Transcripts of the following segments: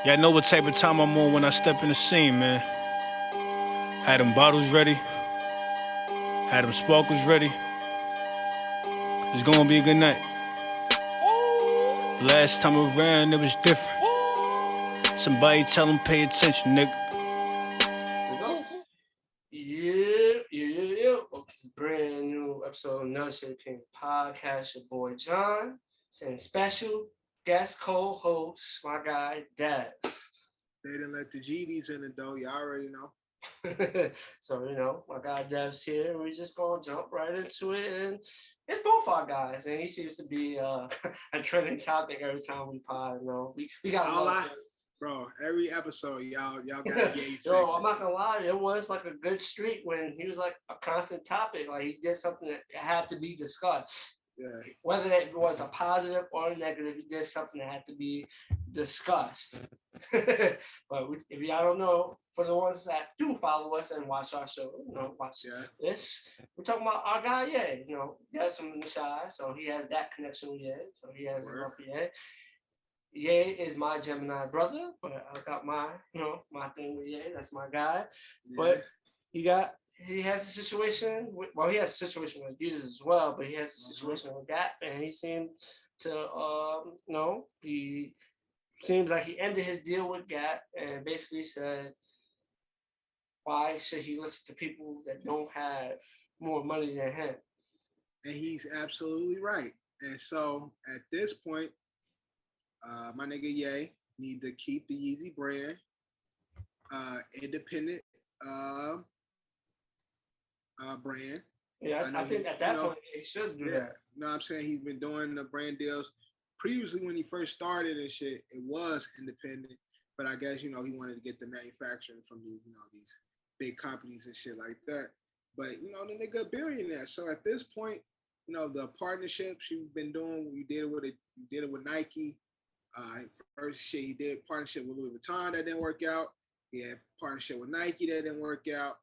Yeah, I know what type of time I'm on when I step in the scene, man. Had them bottles ready, had them sparkles ready. It's gonna be a good night. Last time around, it was different. Somebody tell them pay attention, nigga. We go. Yeah. Well, this is a brand new episode of Nudge King Podcast. Your boy John, saying special guest co-host, my guy Dad. They didn't let the GDs in the door. You already know. So my guy Dev's here. We're just gonna jump right into it, and it's both our guys, and he seems to be a trending topic every time we pod. We got All I, bro. Every episode, y'all got a gay Yo, I'm not gonna lie, it was like a good streak when he was like a constant topic. Like he did something that had to be discussed. Yeah. Whether it was a positive or a negative, he did something that had to be discussed. But if y'all don't know, for the ones that do follow us and watch our show, watch this, we're talking about our guy, Ye. That's from the shy, so he has that connection with Ye. So he has his love for Ye. Ye is my Gemini brother, but I got my thing with Ye. That's my guy. Yeah. But he has a situation he has a situation with Adidas as well, but he has a situation with Gap, and he seemed to he seems like he ended his deal with Gap and basically said, why should he listen to people that don't have more money than him? And he's absolutely right. And so at this point, my nigga Ye need to keep the Yeezy brand independent brand. Yeah, I think at that point he should do that. You know what I'm saying? He's been doing the brand deals. Previously, when he first started and shit, it was independent. But I guess, he wanted to get the manufacturing from these big companies and shit like that. But, the nigga a billionaire. So at this point, the partnerships you've been doing, you did it with Nike. First shit he did partnership with Louis Vuitton that didn't work out. He had partnership with Nike that didn't work out.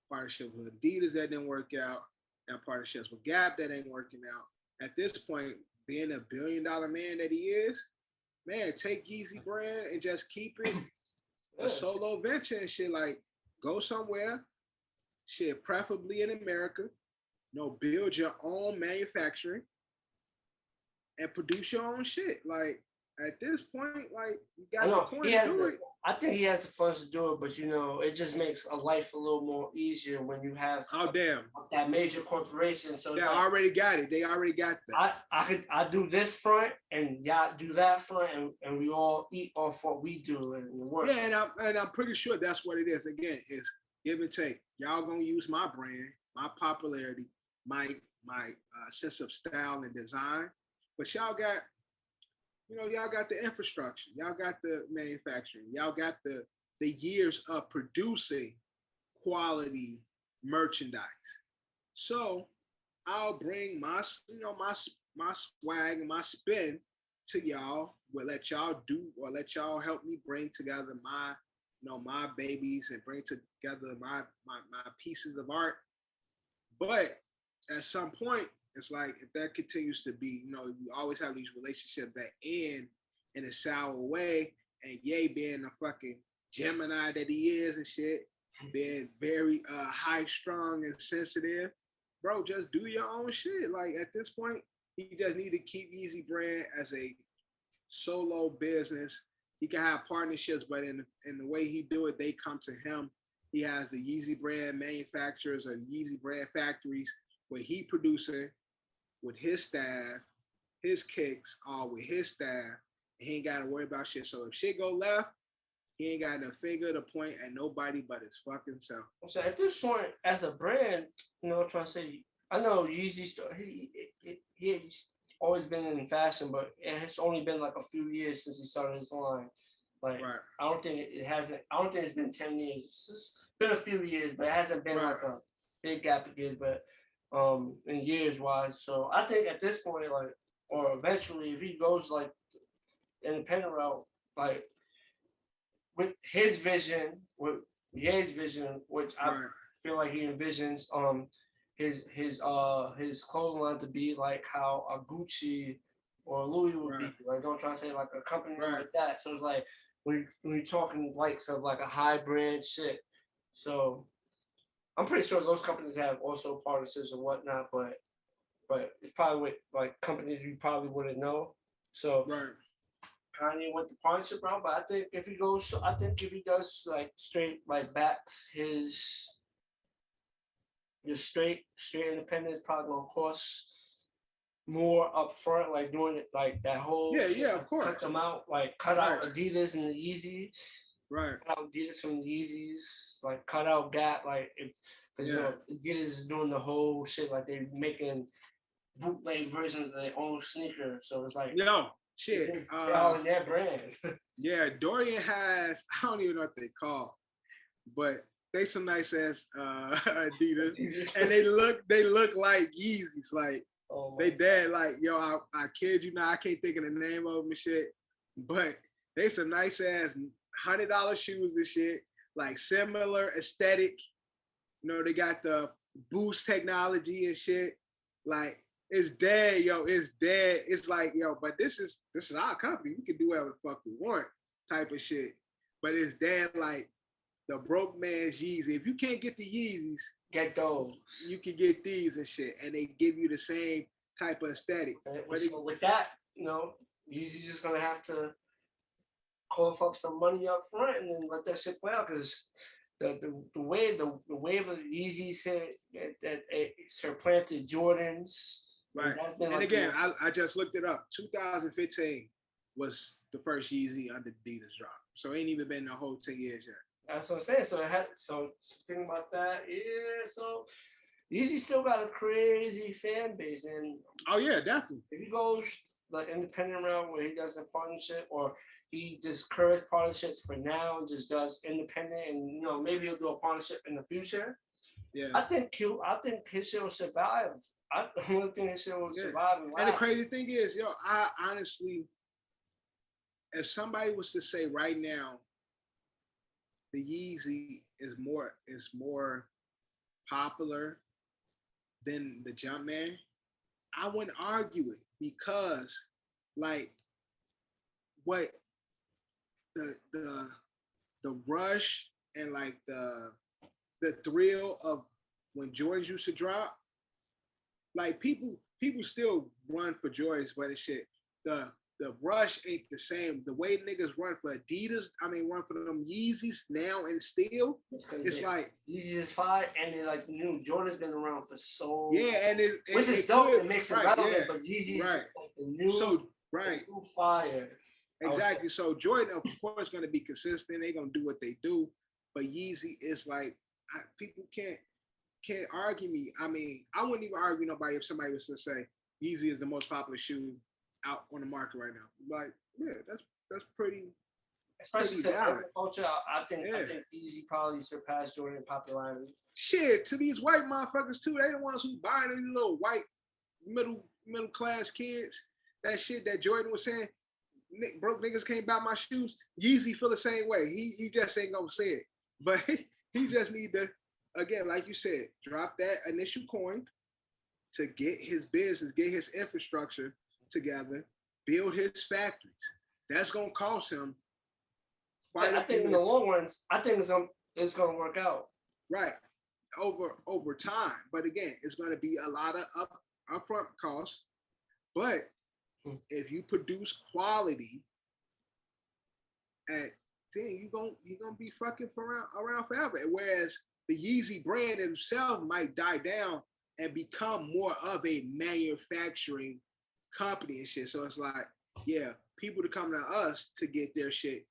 Partnership with Adidas that didn't work out. And partnerships with Gap that ain't working out. At this point, being a $1 billion man that he is, man, take Yeezy brand and just keep it a solo venture and shit. Like, go somewhere, shit, preferably in America. Build your own manufacturing and produce your own shit. Like, at this point, like, you got the coin to do it. I think he has the funds to do it, but it just makes a life a little more easier when you have that major corporation. So they already got it. They already got that. I do this front and y'all do that front, and we all eat off what we do and work. Yeah, and I'm pretty sure that's what it is. Again, is give and take. Y'all gonna use my brand, my popularity, my sense of style and design, but y'all got. Y'all got the infrastructure. Y'all got the manufacturing. Y'all got the years of producing quality merchandise. So I'll bring my swag and my spin to y'all. We'll let y'all do or let y'all help me bring together my babies and bring together my pieces of art. But at some point, it's like if that continues to be, we always have these relationships that end in a sour way, and Ye being the fucking Gemini that he is and shit, being very high strung and sensitive, bro, just do your own shit. Like at this point, he just need to keep Yeezy brand as a solo business. He can have partnerships, but in the way he do it, they come to him. He has the Yeezy brand manufacturers or the Yeezy brand factories where he producing with his staff, his kicks, all with his staff, and he ain't got to worry about shit. So if shit go left, he ain't got no finger to point at nobody but his fucking self. So at this point, as a brand, I'm trying to say, I know Yeezy, he's always been in fashion, but it has only been like a few years since he started his line. Like, right. I don't think it's been 10 years. It's just been a few years, but it hasn't been like a big gap of years, but in years wise. So I think at this point, like, or eventually if he goes like independent route, like with his vision, with Ye's vision, which I feel like he envisions his clothing line to be like how a Gucci or Louis would be. Like, don't try to say like a company like that. So it's like when you're talking likes of like a high brand shit. So I'm pretty sure those companies have also partnerships and whatnot, but it's probably with like companies you probably wouldn't know. So Right. Kanye went the partnership route, but I think if he does like straight like backs his straight independence, probably gonna cost more upfront, like doing it like that whole Yeah, shit, yeah, of like, course. cut them out, like cut out Adidas and the Yeezys, Right. cut out Adidas from the Yeezys, like cut out Gap, like if because you know Adidas is doing the whole shit, like they're making bootleg versions of their own sneaker, so it's like shit. they're all in their brand. Yeah, Dorian has, I don't even know what they call, but they some nice ass Adidas, and they look like Yeezys, like they dead, like yo, I kid you not, I can't think of the name of them and shit, but they some nice ass $100 shoes and shit, like similar aesthetic. You know, they got the boost technology and shit, like. It's dead, yo. It's dead. It's like, yo, but this is our company. We can do whatever the fuck we want, type of shit. But it's dead like the broke man's Yeezy. If you can't get the Yeezys, get those. You can get these and shit, and they give you the same type of aesthetic. But so with that, you know, Yeezy's just gonna have to cough up some money up front and then let that shit play out because. The wave of Yeezys hit that supplanted Jordans. Right. And like again, I just looked it up. 2015 was the first Yeezy under Adidas drop. So it ain't even been the whole 10 years yet. That's what I'm saying. So think about that. Yeah, so Yeezy still got a crazy fan base. And oh yeah, definitely. If he goes the independent route where he does a partnership or he discourages partnerships for now and just does independent and you know maybe he'll do a partnership in the future. Yeah. I think his shit will survive. I don't think his shit will survive. And the crazy thing is, yo, I honestly, if somebody was to say right now, the Yeezy is more popular than the Jumpman, I wouldn't argue it because, like, what the rush and like the thrill of when Jordans used to drop, like people still run for Jordans, but it's shit. The rush ain't the same. The way niggas run for Adidas, run for them Yeezys now and still, it's like Yeezys is fire and they like new. Jordan's been around for so and which is dope. It makes it relevant, but Yeezys is like the new, new fire. Exactly. So Jordan, of course, going to be consistent. They're going to do what they do. But Yeezy is like, people can't argue me. I wouldn't even argue nobody if somebody was to say Yeezy is the most popular shoe out on the market right now. Like, yeah, that's pretty. Especially to culture, I think Yeezy probably surpassed Jordan in popularity. Shit, to these white motherfuckers too. They the ones who buying these little white middle class kids. That shit that Jordan was saying. Broke niggas can't buy my shoes. Yeezy feel the same way. He just ain't gonna say it. But he just need to, again, like you said, drop that initial coin to get his business, get his infrastructure together, build his factories. That's gonna cost him quite I think in the long run, I think it's gonna work out. Right. Over time. But again, it's gonna be a lot of upfront costs. But if you produce quality, you're gonna be fucking around forever. Whereas the Yeezy brand itself might die down and become more of a manufacturing company and shit. So it's like, yeah, people to come to us to get their shit,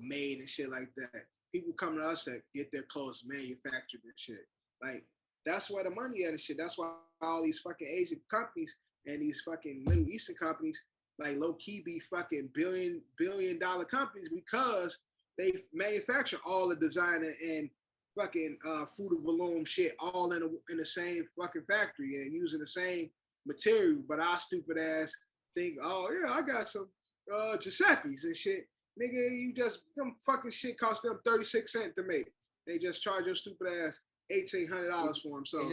made and shit like that. People come to us to get their clothes manufactured and shit. Like, that's where the money at and shit. That's why all these fucking Asian companies and these fucking Middle Eastern companies, like low key be fucking billion dollar companies because they manufacture all the designer and fucking Fruit of the Loom shit all in the same fucking factory and using the same material. But our stupid ass think, oh yeah, I got some Giuseppe's and shit. Nigga, them fucking shit cost them 36 cents to make. They just charge your stupid ass $1,800 for them. So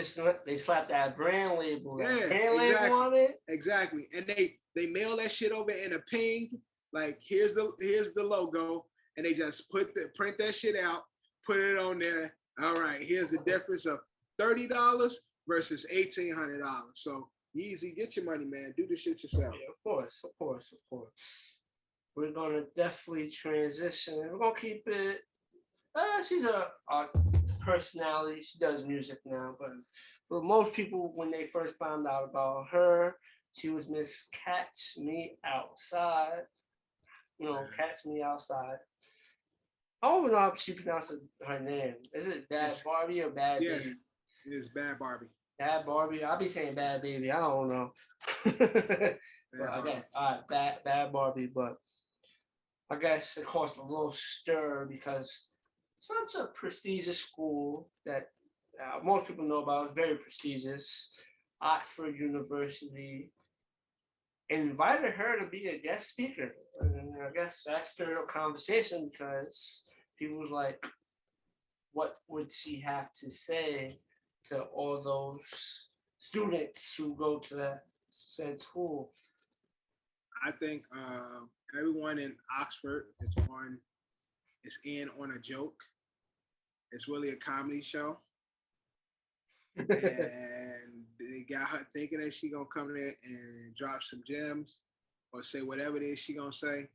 they slap that brand label. Yeah, brand label on it. Exactly. And they mail that shit over in a ping. Like here's the logo, and they just print that shit out, put it on there. All right, here's the difference of $30 versus $1,800. So easy, get your money, man. Do the shit yourself. Yeah, of course. We're gonna definitely transition. We're gonna keep it. She's a personality. She does music now, but for most people, when they first found out about her, she was Miss Catch Me Outside. Catch Me Outside. I don't know how she pronounces her name. Is it Bad Barbie or Bad Baby? Yes, it's Bad Barbie. Bad Barbie. I'll be saying Bad Baby. I don't know. But I guess Bad Barbie. But I guess it caused a little stir because such a prestigious school that most people know about. It's very prestigious. Oxford University invited her to be a guest speaker. And I guess that stirred up conversation because people was like, what would she have to say to all those students who go to that said school? I think everyone in Oxford is in on a joke. It's really a comedy show. And they got her thinking that she gonna come there and drop some gems or say whatever it is she gonna say.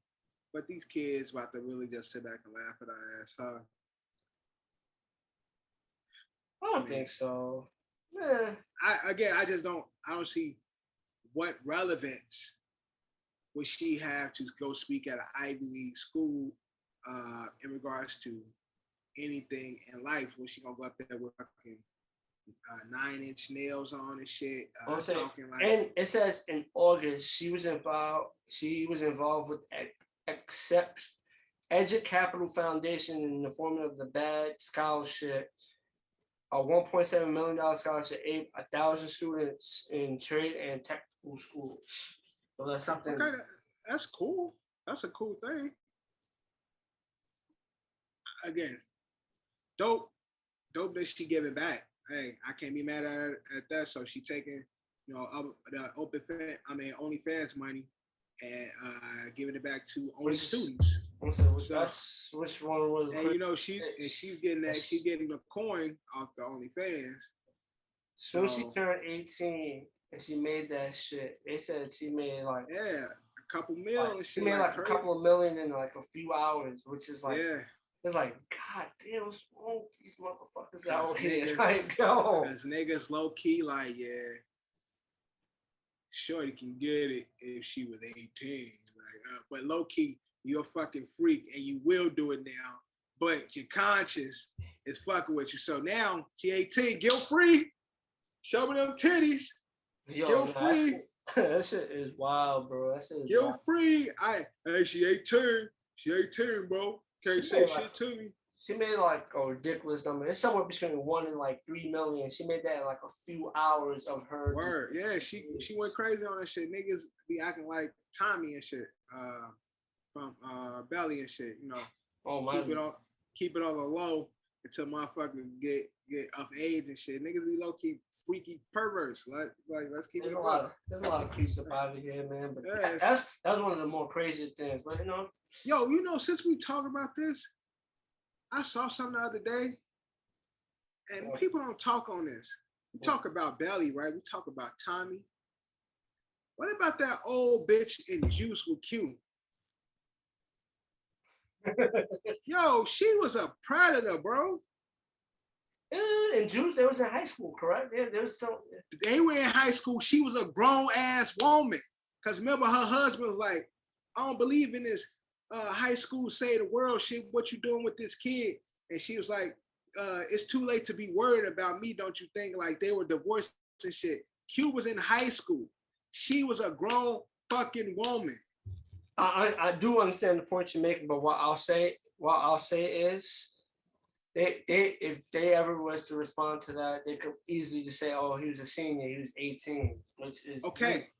But these kids about to really just sit back and laugh at her ass, huh? I don't think so. Yeah. I don't see what relevance would she have to go speak at an Ivy League school in regards to anything in life. Was she gonna go up there with fucking 9-inch nails on and shit? Talking like, and it says in August she was involved with Edu Capital Foundation in the forming of the Bad Scholarship, a $1.7 million scholarship aimed 1,000 students in trade and technical schools. So that's something. Okay, that's cool. That's a cool thing. Again, dope that she giving back. Hey, I can't be mad at that. So she taking, the OnlyFans money and giving it back to only students. So which one was? And she's getting the coin off the OnlyFans. So she turned 18 and she made that shit. They said she made like a couple million. Like, she made like a couple of million in like a few hours, which is like it's like, God damn, what's wrong with these motherfuckers out here? Like, yo. Because niggas low key like, shorty can get it if she was 18. Like, but low key, you're a fucking freak and you will do it now. But your conscience is fucking with you. So now she 18, guilt free. Show me them titties. Guilt free. That shit is wild, bro. That shit is guilt free. She 18. She 18, bro. Can't say shit to me. She made like a ridiculous number. It's somewhere between 1 and like 3 million. She made that in like a few hours of her. Word. Yeah, she went crazy on that shit. Niggas be acting like Tommy and shit. From Belly and shit, Oh my. Keep it on the low until motherfuckers get of age and shit. Niggas be low key freaky perverts. Like let's keep it up. There's a lot of creeps up out of here, man. But that's one of the more craziest things. But since we talk about this, I saw something the other day, and people don't talk on this. We talk about Belly, right? We talk about Tommy. What about that old bitch in Juice with Q? Yo, she was a predator, bro. In Juice, they was in high school, correct? Yeah, They were in high school. She was a grown ass woman. Cause remember, her husband was like, "I don't believe in this high school say the world shit. What you doing with this kid?" And she was like, "It's too late to be worried about me, don't you think?" Like they were divorced and shit. Q was in high school. She was a grown fucking woman. I do understand the point you're making, but what I'll say is, if they ever was to respond to that, they could easily just say, "Oh, he was a senior, he was 18," which is okay.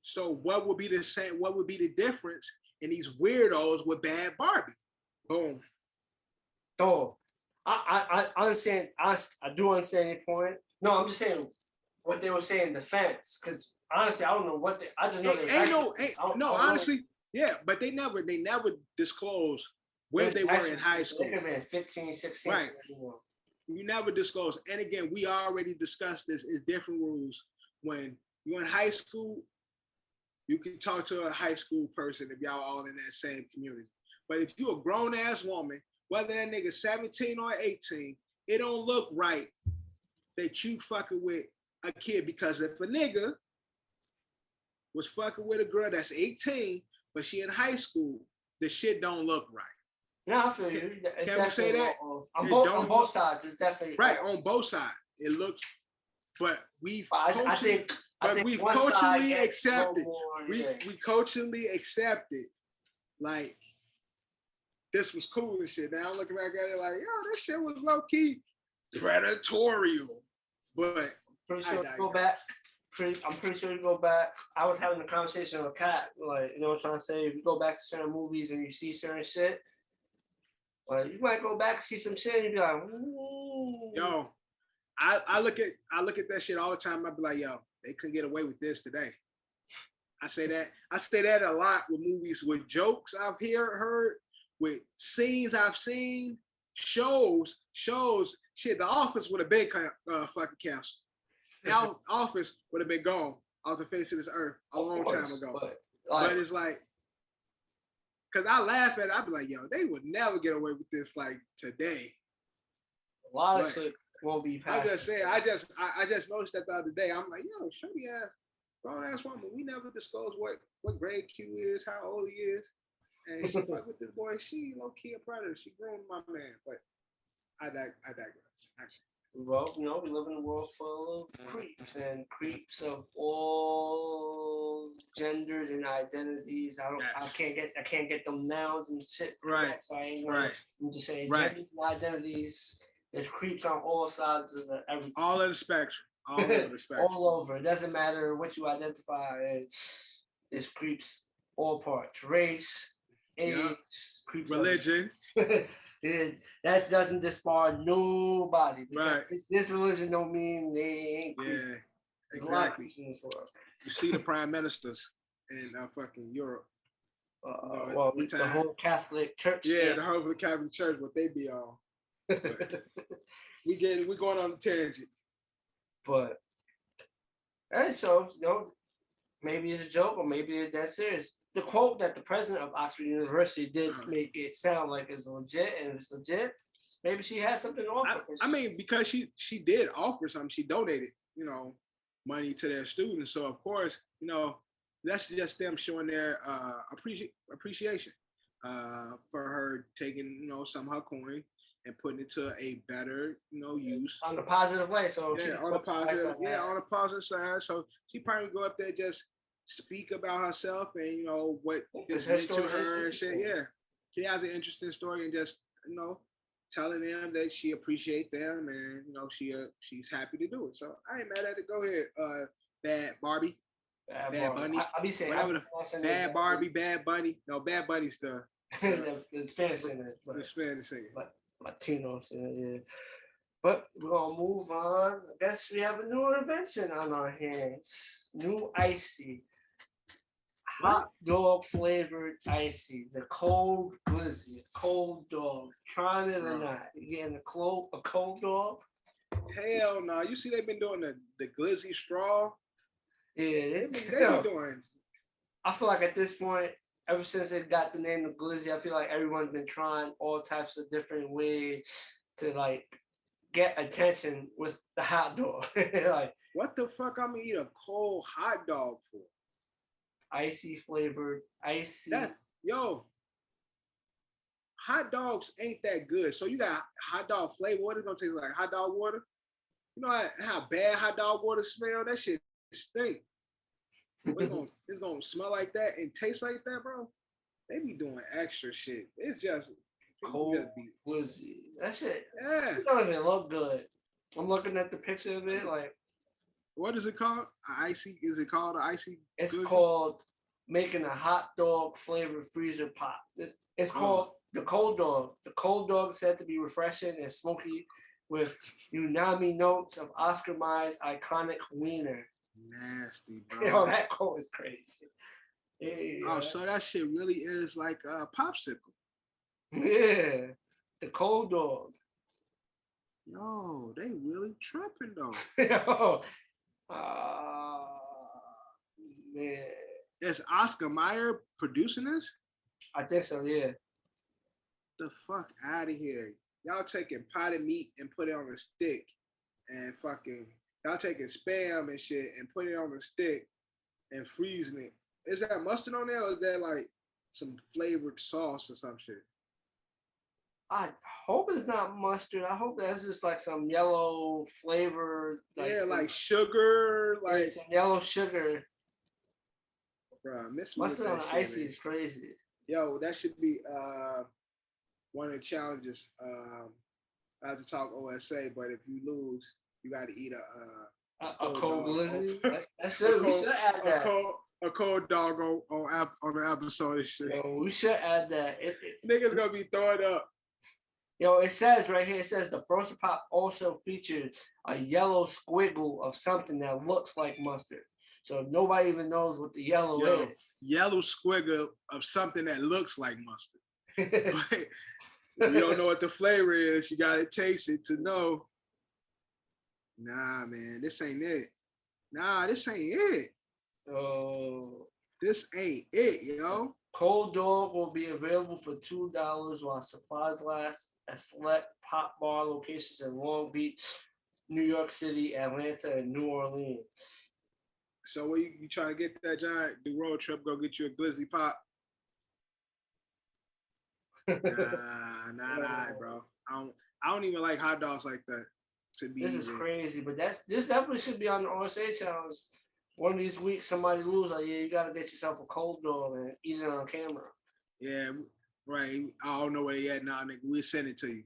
So what would be the same? What would be the difference in these weirdos with Bad Barbie? Boom. Oh, I understand. I do understand your point. No, I'm just saying what they were saying in defense, because honestly, I don't know what I just know. Honestly, Yeah, but they never disclosed where they were in high school. They could have been 15, 16. Right. You never disclose. And again, we already discussed this. It's different rules. When you're in high school, you can talk to a high school person if y'all all in that same community. But if you're a grown ass woman, whether that nigga 17 or 18, it don't look right that you fucking with a kid, because if a nigga was fucking with a girl that's 18, but she in high school, the shit don't look right. No, I feel you. Can we say that? On both sides, it's definitely right on both sides. It looks, but we've culturally accepted. We culturally accepted. Like, this was cool and shit. Now I'm looking back at it like, yo, this shit was low key predatorial. But pretty sure I'm pretty sure you go back. I was having a conversation with Kat, like, you know what I'm trying to say? If you go back to certain movies and you see certain shit, like, you might go back and see some shit and you be like, ooh. Yo, I look at that shit all the time. I be like, yo, they couldn't get away with this today. I say that a lot with movies, with jokes I've heard, with scenes I've seen, shows. Shit, The Office would have been fucking canceled. The Office would have been gone off the face of this earth a long time ago. But it's like, because I laugh at it, I be like, yo, they would never get away with this like today. A lot of shit won't be passed. I'm just saying, I just noticed that the other day. I'm like, yo, shorty ass, grown ass woman, we never disclose what grade Q is, how old he is. And she fuck with this boy, she low key a predator. She groomed my man. But I digress. Well, you know, we live in a world full of creeps, and creeps of all genders and identities. I can't get them nouns and shit. Right. So I'm just saying genders and identities. There's creeps on all sides of everything. All of the spectrum. All over the spectrum. All over. It doesn't matter what you identify as. There's creeps all parts. Race, age, creeps, religion. That doesn't disbar nobody. Right. This religion don't mean they ain't creeps. Yeah, exactly. You see the prime ministers in fucking Europe. The whole Catholic Church. Yeah, the whole Catholic Church, what they be on. we going on a tangent. But so, you know, maybe it's a joke or maybe it's that serious. The quote that the president of Oxford University did make it sound like it's legit, and if it's legit, maybe she has something to offer. I mean, because she did offer something, she donated, you know, money to their students. So of course, you know, that's just them showing their appreciation for her taking, you know, some of her coin and putting it to a better, you know, use on the positive way. So on a positive side. So she probably go up there just speak about herself and, you know, what this meant to her and shit. Yeah, she has an interesting story and just, you know, telling them that she appreciate them and, you know, she's happy to do it. So I ain't mad at it. Go ahead, Bad Barbie, Bad Bunny. I be saying whatever. Bad Barbie, Bad Bunny. No, Bad Bunny's the Spanish singer. The Spanish singer. Latino singer, yeah. But we're gonna move on. I guess we have a new invention on our hands. New icy. Hot dog flavored icy. The cold glizzy. Cold dog. Trying it or not. You getting a cold dog? Hell no. You see they've been doing the glizzy straw? Yeah, they've been doing. I feel like at this point, ever since they got the name of Glizzy, I feel like everyone's been trying all types of different ways to like get attention with the hot dog. Like, what the fuck I'm gonna eat a cold hot dog for? Icy flavored, icy. Hot dogs ain't that good. So you got hot dog flavor. What is it gonna taste like? Hot dog water? You know how bad hot dog water smell? That shit stink. It's gonna smell like that and taste like that, bro. They be doing extra shit. It's just cold glizzy. That shit. Yeah. It don't even look good. I'm looking at the picture of it. Like, what is it called? Icy? Is it called an icy? It's glizzy? called making a hot dog flavored freezer pop. It's called the cold dog. The cold dog is said to be refreshing and smoky with umami notes of Oscar Maye's iconic wiener. Nasty, bro. Yo, that quote is crazy. Oh, so that shit really is like a popsicle. Yeah, the cold dog. Yo, they really tripping though. Yo, uh, man, Is Oscar Mayer producing this? I think so. Yeah. The fuck out of here. Y'all taking potted meat and put it on a stick and fucking y'all taking spam and shit and put it on a stick and freezing it. Is that mustard on there or is that like some flavored sauce or some shit? I hope it's not mustard. I hope that's just like some yellow flavor. Yeah, some, like sugar, like some yellow sugar. bro, miss me with Mustard on that the shit, icy man. is crazy. Yo, that should be one of the challenges. I have to talk OSA, but if you lose, you got to eat A cold glizzy. That's a it. We cold, should add that. a cold dog on the episode and shit. Yo, we should add that. Niggas gonna be throwing up. Yo, it says right here. It says the Frozen Pop also featured a yellow squiggle of something that looks like mustard. So nobody even knows what the yellow is. Yellow squiggle of something that looks like mustard. We don't know what the flavor is. You gotta taste it to know. Nah, man, this ain't it. Nah, this ain't it. Oh. This ain't it, yo. Cold dog will be available for $2 while supplies last at select pop bar locations in Long Beach, New York City, Atlanta, and New Orleans. So where you trying to get that giant do road trip? Go get you a glizzy pop. Nah, bro. I don't even like hot dogs like that. To be This is crazy, but this definitely should be on the OSA challenge. One of these weeks, somebody lose, like, yeah, you gotta get yourself a cold dog and eat it on camera. Yeah, right. I don't know where they at now, nigga. We send it to you.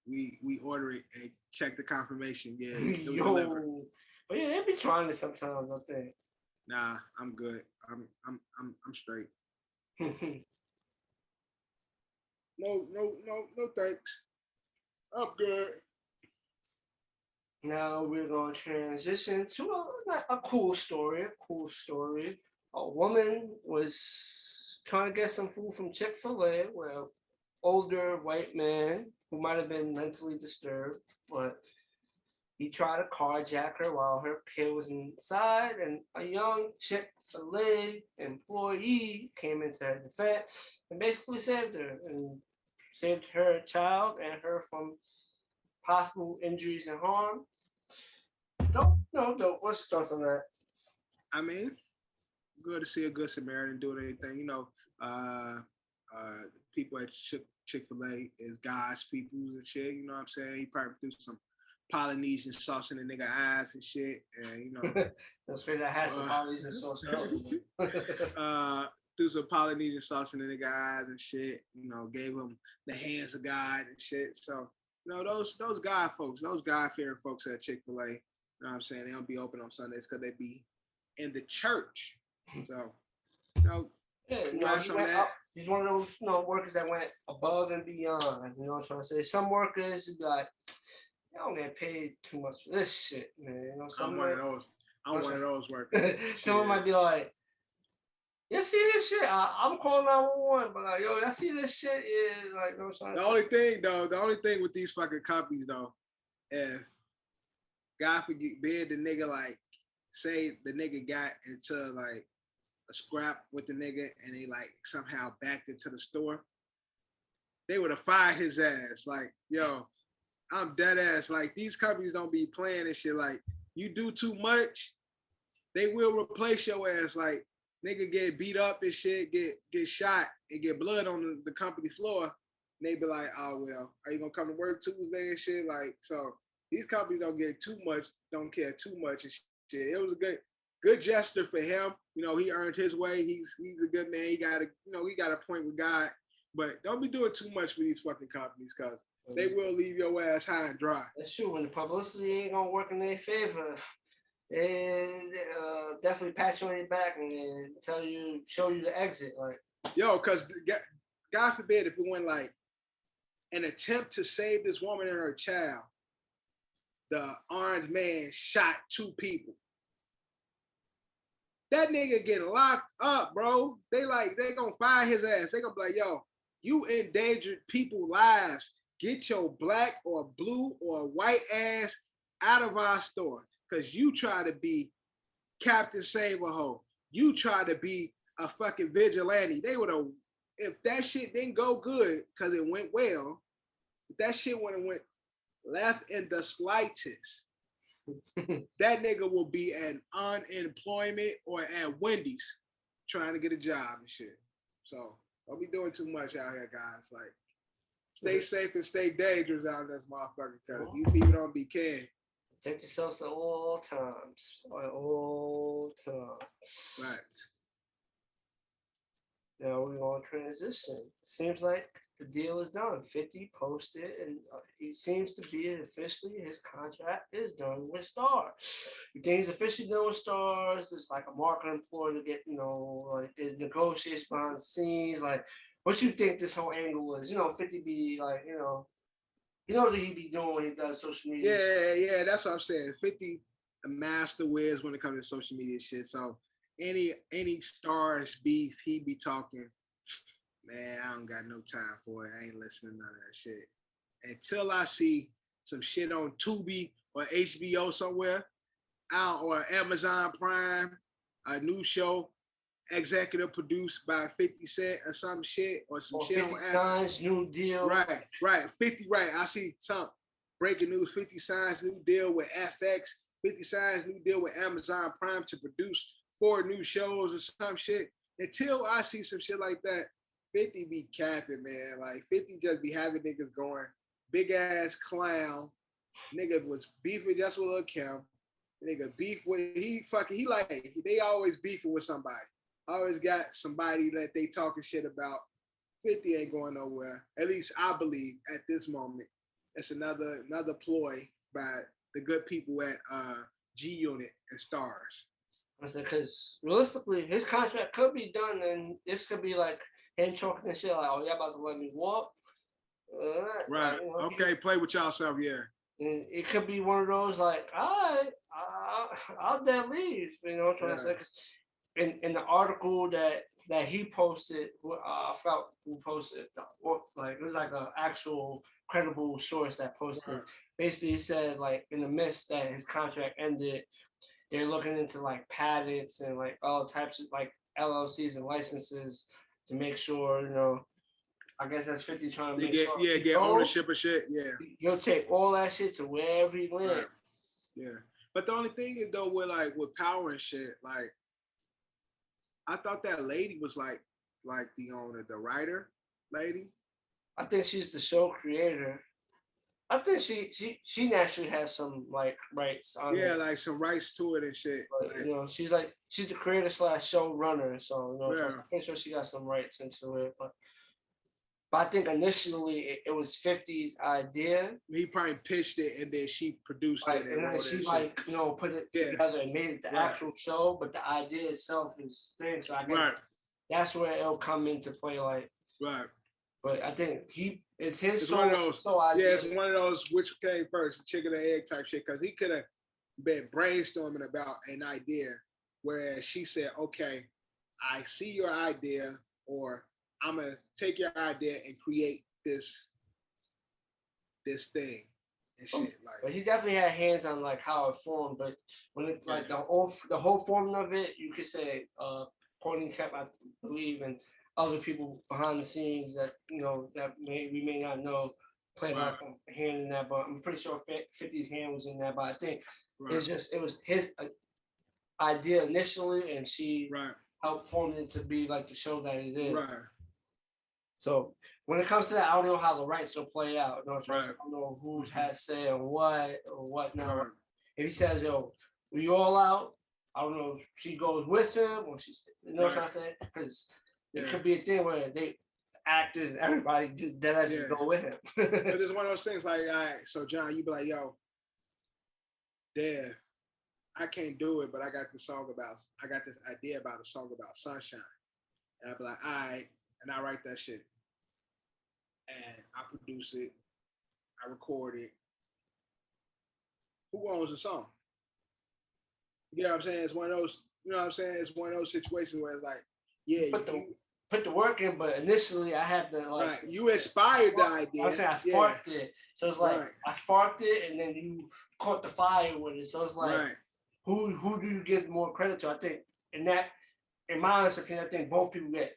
We order it and check the confirmation. Yeah, it was delivered. But yeah, they be trying it sometimes, I think. Nah, I'm good. I'm straight. No, thanks. I'm good. Now we're gonna transition to a cool story. A woman was trying to get some food from Chick-fil-A, where an older white man who might have been mentally disturbed, but he tried to carjack her while her kid was inside, and a young Chick-fil-A employee came into her defense and basically saved her and saved her child and her from possible injuries and harm. Don't. What's your thoughts on that? I mean, good to see a good Samaritan doing anything. You know, people at Chick-fil-A is God's people and shit. You know what I'm saying? He probably threw some Polynesian sauce in the nigga eyes and shit. And, you know. That's crazy. I had some Polynesian sauce earlier. Threw some Polynesian sauce in the nigga eyes and shit. You know, gave him the hands of God and shit. So, you know, those God folks, those God-fearing folks at Chick-fil-A, you know what I'm saying? They don't be open on Sundays because they be in the church. So, you know, he's one of those, workers that went above and beyond. You know what I'm trying to say? Some workers, you don't get paid too much for this shit, man. You know, I'm one of those workers. Someone might be like, you see this shit? I'm calling 911, but like, yo, I see this shit. Yeah, like, no. The only thing with these fucking companies though, is God forbid the nigga like say the nigga got into like a scrap with the nigga and they like somehow backed into the store, they would have fired his ass. Like, yo, I'm dead ass. Like these companies don't be playing and shit. Like you do too much, they will replace your ass. Like nigga get beat up and shit, get shot and get blood on the company floor. And they be like, oh well, are you gonna come to work Tuesday and shit? Like so. These companies don't care too much and shit. It was a good gesture for him. You know, he earned his way. He's a good man. He got a point with God. But don't be doing too much for these fucking companies because they will leave your ass high and dry. That's true. When the publicity ain't gonna work in their favor, they definitely pat you on your back and show you the exit. Like, yo, because God forbid if it went like an attempt to save this woman and her child, the armed man shot 2 people. that nigga get locked up, bro. They gonna fire his ass. They gonna be like, yo, you endangered people's lives. Get your black or blue or white ass out of our store. Cause you try to be Captain Save-A-Ho. You try to be a fucking vigilante. They would have, if that shit didn't go good, cause it went well, if that shit would have went left in the slightest, that nigga will be at unemployment or at Wendy's trying to get a job and shit. So don't be doing too much out here, guys. Like, stay safe and stay dangerous out in this motherfucker, because these people don't be caring. Protect yourselves at all times. At all times. Right. Now we're going to transition. Seems like the deal is done. 50 posted, and it seems to be officially his contract is done with Star. You think he's officially done with Stars? It's like a marketing ploy to get, like there's negotiations behind the scenes. Like, what you think this whole angle is? 50 be like, he knows what he be doing when he does social media. Yeah, that's what I'm saying. 50 a master whiz when it comes to social media shit. So any Stars beef, he be talking, man, I don't got no time for it. I ain't listening to none of that shit. Until I see some shit on Tubi or HBO somewhere, or Amazon Prime, a new show, executive produced by 50 Cent or some shit, or some shit 50 on signs, new deal. Right. 50, right. I see some breaking news, 50 signs new deal with FX, 50 signs new deal with Amazon Prime to produce 4 new shows or some shit. Until I see some shit like that, 50 be capping, man. Like 50 just be having niggas going, big ass clown. Nigga was beefing just with Lil Kim. Nigga beef with, they always beefing with somebody. Always got somebody that they talking shit about. 50 ain't going nowhere. At least I believe at this moment. It's another ploy by the good people at G Unit and Stars. I said, because realistically, his contract could be done, and this could be like him talking and shit like, "Oh, y'all about to let me walk?" Right. Okay, play with y'allself, yeah. And it could be one of those like, all right, I'll then leave. Trying to say, because in the article that he posted, I forgot who posted, like it was like an actual credible source that posted. Right. Basically, he said like in the midst that his contract ended, they're looking into like patents and like all types of like LLCs and licenses to make sure, I guess that's 50 trying to get ownership of shit. Yeah. He'll take all that shit to wherever he lands. Right. Yeah. But the only thing is though with power and shit, like I thought that lady was like the owner, the writer lady. I think she's the show creator. I think she naturally has some like rights on it. Like some rights to it and shit. But, she's the creator / showrunner, so so I'm pretty sure she got some rights into it. But I think initially it was 50's idea. He probably pitched it and then she produced it. And then she put it together and made it the actual show, but the idea itself is thing. So I guess that's where it'll come into play. Like But I think it's his one of those. Idea. It's one of those which came first, chicken or egg type shit. Because he could have been brainstorming about an idea, whereas she said, "Okay, I see your idea, or I'm gonna take your idea and create this thing and shit." But he definitely had hands on like how it formed. But when it like the whole forming of it, you could say Courtney kept, I believe, and other people behind the scenes that that we may not know played like a hand in that. But I'm pretty sure 50's hand was in that. But I think it was his idea initially, and she helped form it to be like the show that it is. Right. So when it comes to that, I don't know how the rights will play out. I don't know who has say on what or what now. Right. If he says, "Yo, we all out," I don't know if she goes with him or she's, what I'm trying to say? Because it could be a thing where actors and everybody just just go with him. It's one of those things like, all right, so John, you be like, "Yo, Dev, I can't do it, but I got this idea about a song about sunshine." And I'd be like, "All right," and I write that shit. And I produce it, I record it. Who owns the song? You know what I'm saying? It's one of those you know what I'm saying? It's one of those situations where it's like, yeah, put the work in, but initially I had to like. Right. You inspired the idea. I say I sparked it, so it's like I sparked it, and then you caught the fire with it. So it's like, who do you give more credit to? I think in my honest opinion, I think both people get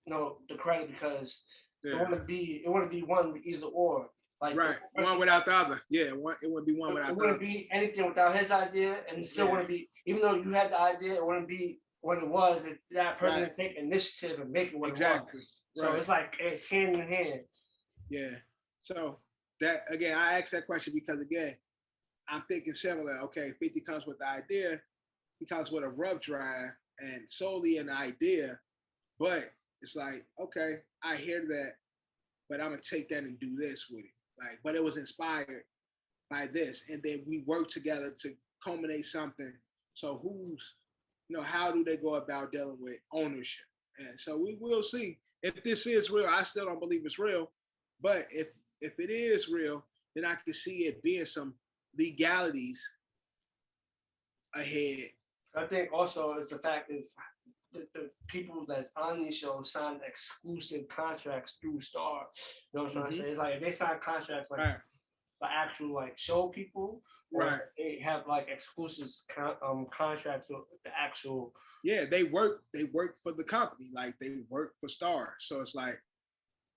the credit because it wouldn't be one either or. Like one without the other. Yeah, it wouldn't be one without the other. It wouldn't be anything without his idea, and it still wouldn't be. Even though you had the idea, it wouldn't be what it was if that person didn't take initiative and make it what it was. So it's like it's hand in hand. Yeah. So that again, I asked that question because again, I'm thinking similar. Okay, 50 comes with the idea, he comes with a rough draft and solely an idea, but it's like, okay, I hear that, but I'm gonna take that and do this with it. Like, but it was inspired by this, and then we work together to culminate something. So how do they go about dealing with ownership? And so we will see if this is real. I still don't believe it's real, but if it is real, then I can see it being some legalities ahead. I think also is the fact that the people that's on these shows sign exclusive contracts through Star. You know what I'm trying to say? It's like if they sign contracts like for actual like show people, or they have like exclusive contracts with the actual. Yeah, they work for the company, like they work for Star. So it's like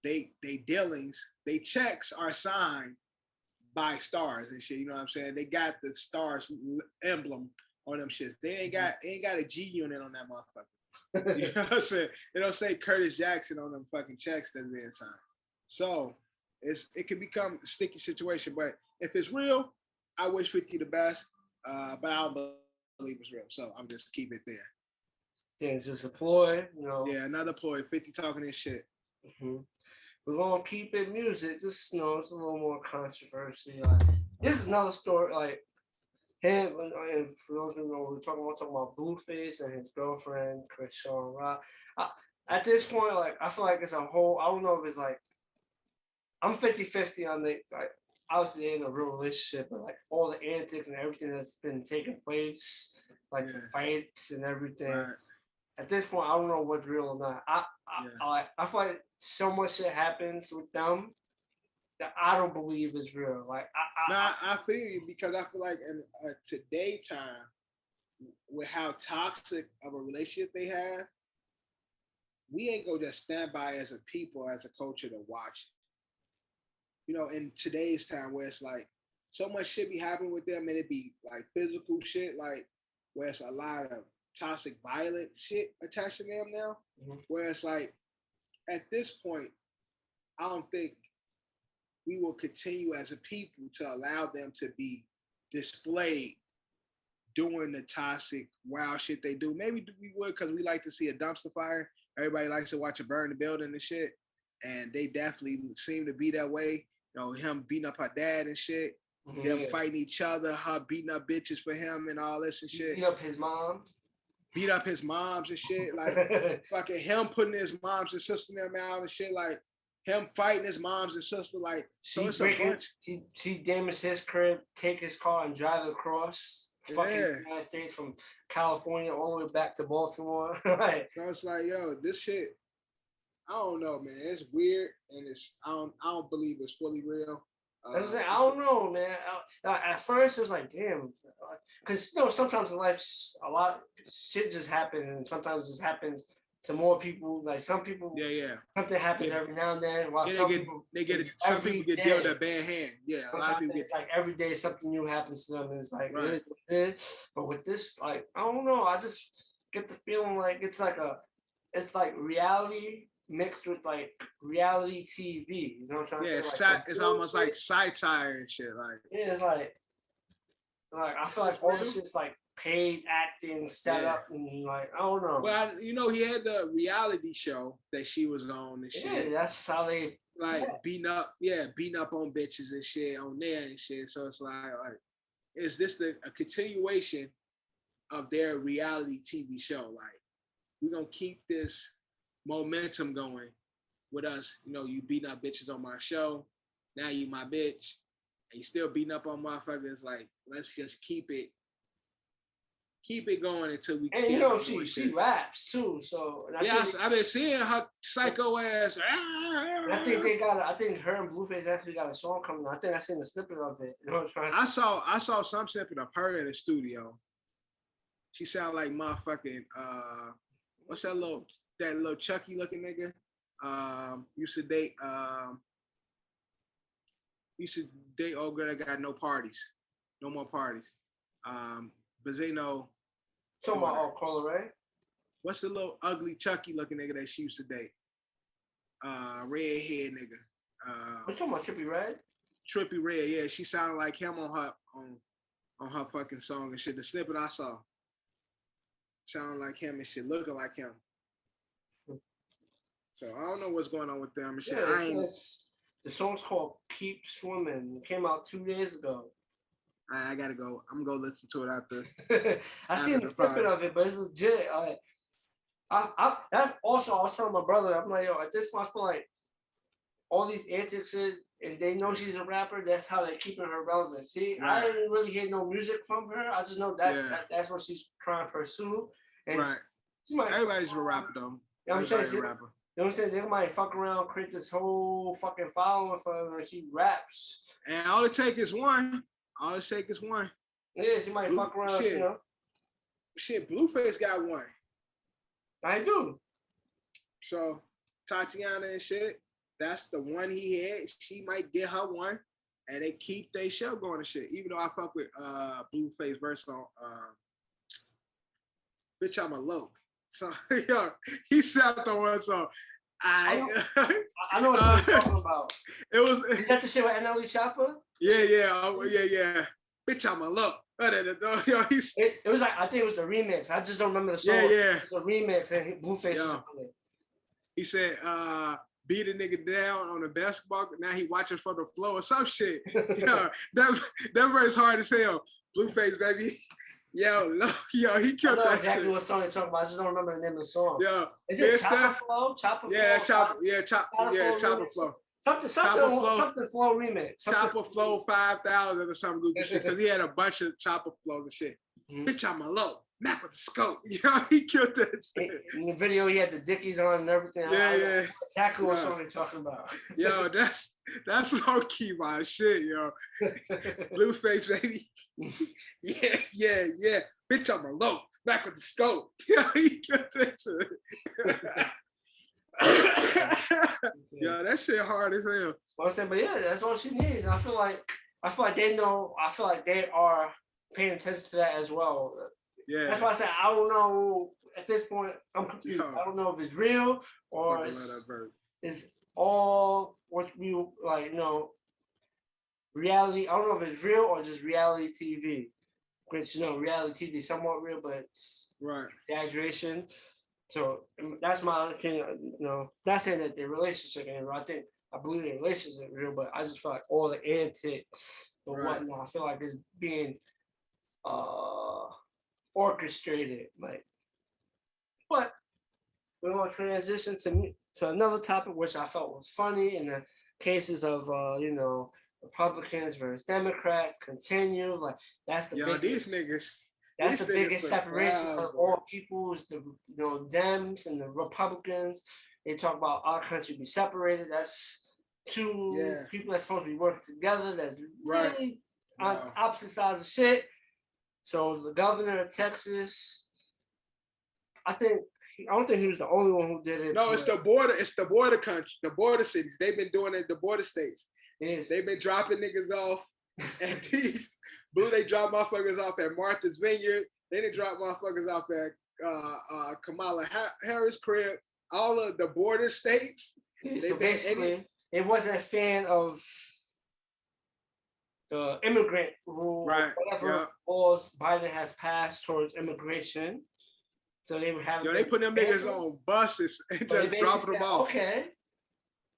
they dealings, they checks are signed by Stars and shit. You know what I'm saying? They got the Stars emblem on them shit. They ain't got a G unit on that motherfucker. You know what I'm saying? They don't say Curtis Jackson on them fucking checks that's being signed. So it can become a sticky situation. But if it's real, I wish 50 the best. But I don't believe it's real. So I'm just keep it there. Yeah, it's just a ploy, Yeah, another ploy. 50 talking this shit. Mm-hmm. We're gonna keep it music. This, it's a little more controversy. Like, this is another story. Like him, and for those who know, we're talking about Blueface and his girlfriend, Krishan Rock. At this point, like I feel like it's a whole. I don't know if it's like I'm 50-50 on the like. Obviously, they're in a real relationship, but like all the antics and everything that's been taking place, like the fights and everything. Right. At this point, I don't know what's real or not. I feel like so much shit happens with them that I don't believe is real. Like I feel you because I feel like in today's time, with how toxic of a relationship they have, we ain't gonna just stand by as a people, as a culture to watch. In today's time where it's like so much shit be happening with them, and it be like physical shit, like where it's a lot of toxic, violent shit attached to them now. Mm-hmm. Where it's like, at this point, I don't think we will continue as a people to allow them to be displayed doing the toxic, wild shit they do. Maybe we would because we like to see a dumpster fire. Everybody likes to watch a burn the building and shit. And they definitely seem to be that way. Him beating up her dad and shit. Mm-hmm. Them fighting each other, her beating up bitches for him and all this and shit. Beat up his mom. Beat up his moms and shit. Like fucking him putting his moms and sisters in them out and shit. Like him fighting his moms and sister. Like so it's a bunch. She damaged his crib, take his car and drive it across fucking United States from California all the way back to Baltimore. Right. So it's like, yo, this shit, I don't know, man. It's weird, and I don't believe it's fully real. I don't know, man. At first, it was like, damn, because sometimes in life, a lot shit just happens, and sometimes it just happens to more people. Like some people, something happens every now and then. While some people get dealt a bad hand. Yeah, a lot of people get. It's like every day something new happens to them, and it's like, but with this, like, I don't know. I just get the feeling like it's like reality mixed with like reality TV. You know what I'm trying to say? It's almost like satire and shit. Like it's like I feel like all this shit's like paid acting, set up, and like I don't know. Well, he had the reality show that she was on and shit. Yeah, that's how they beating up on bitches and shit on there and shit. So it's like is this a continuation of their reality TV show? Like we're gonna keep this momentum going with us. You beating up bitches on my show. Now you my bitch. And you still beating up on motherfuckers. Like, let's just keep it keep it going until we. And you know she raps too. So I've been seeing her psycho ass. I think I think her and Blueface actually got a song coming out. I think I seen a snippet of it. You know what I'm trying to say? I saw some snippet of her in the studio. She sound like motherfucking what's that little Chucky looking nigga? Used to date old girl that got no more parties. Bazino. Talking about Carla Ray. What's the little ugly Chucky looking nigga that she used to date? Red head nigga. What you talking about, Trippie Redd? Trippie Redd, yeah. She sounded like him on her fucking song and shit. The snippet I saw sounded like him and shit, looking like him. So I don't know what's going on with them and shit. Yeah, the song's called Keep Swimming. It came out 2 days ago. I gotta go. I'm gonna go listen to it after. I seen the snippet of it, but it's legit. That's also, I was telling my brother, I'm like, yo, at this point, I feel like all these antics and they know she's a rapper, that's how they're keeping her relevant. See, right. I didn't really hear no music from her. I just know that's what she's trying to pursue. And right. Everybody's a rapper, though. You know what I'm saying? You know what I'm saying? They might fuck around, create this whole fucking following for her and she raps. And all it takes is one. Yeah, she might fuck around, shit. You know. Shit, Blueface got one. I do. So Tatiana and shit, that's the one he had. She might get her one, and they keep their show going and shit. Even though I fuck with Blueface verse on "Bitch I'm a Loke." So yo, he snapped on one song. I know what song you're talking about. Is that the shit with Untitled Chapter? Yeah. Bitch I'm a Loke. Yo, it was like, I think it was the remix. I just don't remember the song. Yeah. It's a remix and Blueface was on it. He said, beat a nigga down on the basketball. Now he watching for the flow or some shit. Yo, that verse hard as hell. Blueface, baby. Yo, he killed that exactly shit. what song you're talking about. I just don't remember the name of the song. Yeah. Is it Chopper Flow? Chopper Flow. Something Flow remix. Chopper Flow 5,000 or some goofy shit. Because he had a bunch of Chopper Flows and shit. Mm-hmm. Bitch, I'm a low. Mac with the scope. He killed that shit. In the video, he had the Dickies on and everything. Yeah. Exactly what song you're talking about. Yo, that's low key my shit, yo. Blueface, baby. Yeah. Bitch, I'm a low. Mac with the scope. Yeah, he killed that shit. Yo, that shit hard as hell. Well, I'm saying, but yeah, that's all she needs. And I feel like they know. I feel like they are paying attention to that as well. Yeah, that's why I said I don't know. At this point, I'm confused. Yo, I don't know if it's real or it's all what we like. Reality. I don't know if it's real or just reality TV. Which reality TV is somewhat real, but it's exaggeration. So that's my opinion. Not saying that their relationship ain't real. I believe their relationship is real, but I just feel like all the antics and whatnot, I feel like it's being orchestrated. But we're gonna transition to another topic which I felt was funny in the cases of Republicans versus Democrats continue. Like that's the biggest. These niggas. That's the biggest separation of all people is the Dems and the Republicans. They talk about our country be separated. That's two people that's supposed to be working together. That's really on opposite sides of shit. So the governor of Texas, I don't think he was the only one who did it. No, it's the border. It's the border country, the border cities. They've been doing it. The border states. They've been dropping niggas off. And these they drop motherfuckers off at Martha's Vineyard. They didn't drop motherfuckers off at Kamala Harris' crib. All of the border states. So basically, it wasn't a fan of the immigrant rule, whatever laws Biden has passed towards immigration. So they would have. They put them niggas on buses and just dropping them off. Okay.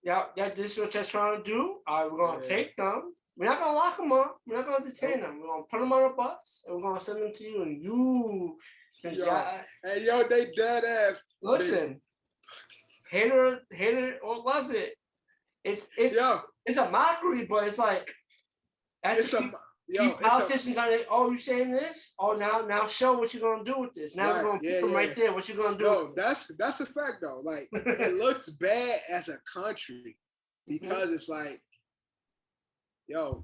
Yeah, this is what you're trying to do. All right, we're gonna take them. We're not gonna lock them up. We're not gonna detain them. We're gonna put them on a bus and we're gonna send them to you. And you, since they dead ass. Listen, hate it or love it. It's a mockery, but it's like Politicians are like, oh, you saying this? Oh, now show what you're gonna do with this. Now we're gonna put them right there. What you gonna do? No, that's a fact though. Like it looks bad as a country because it's like,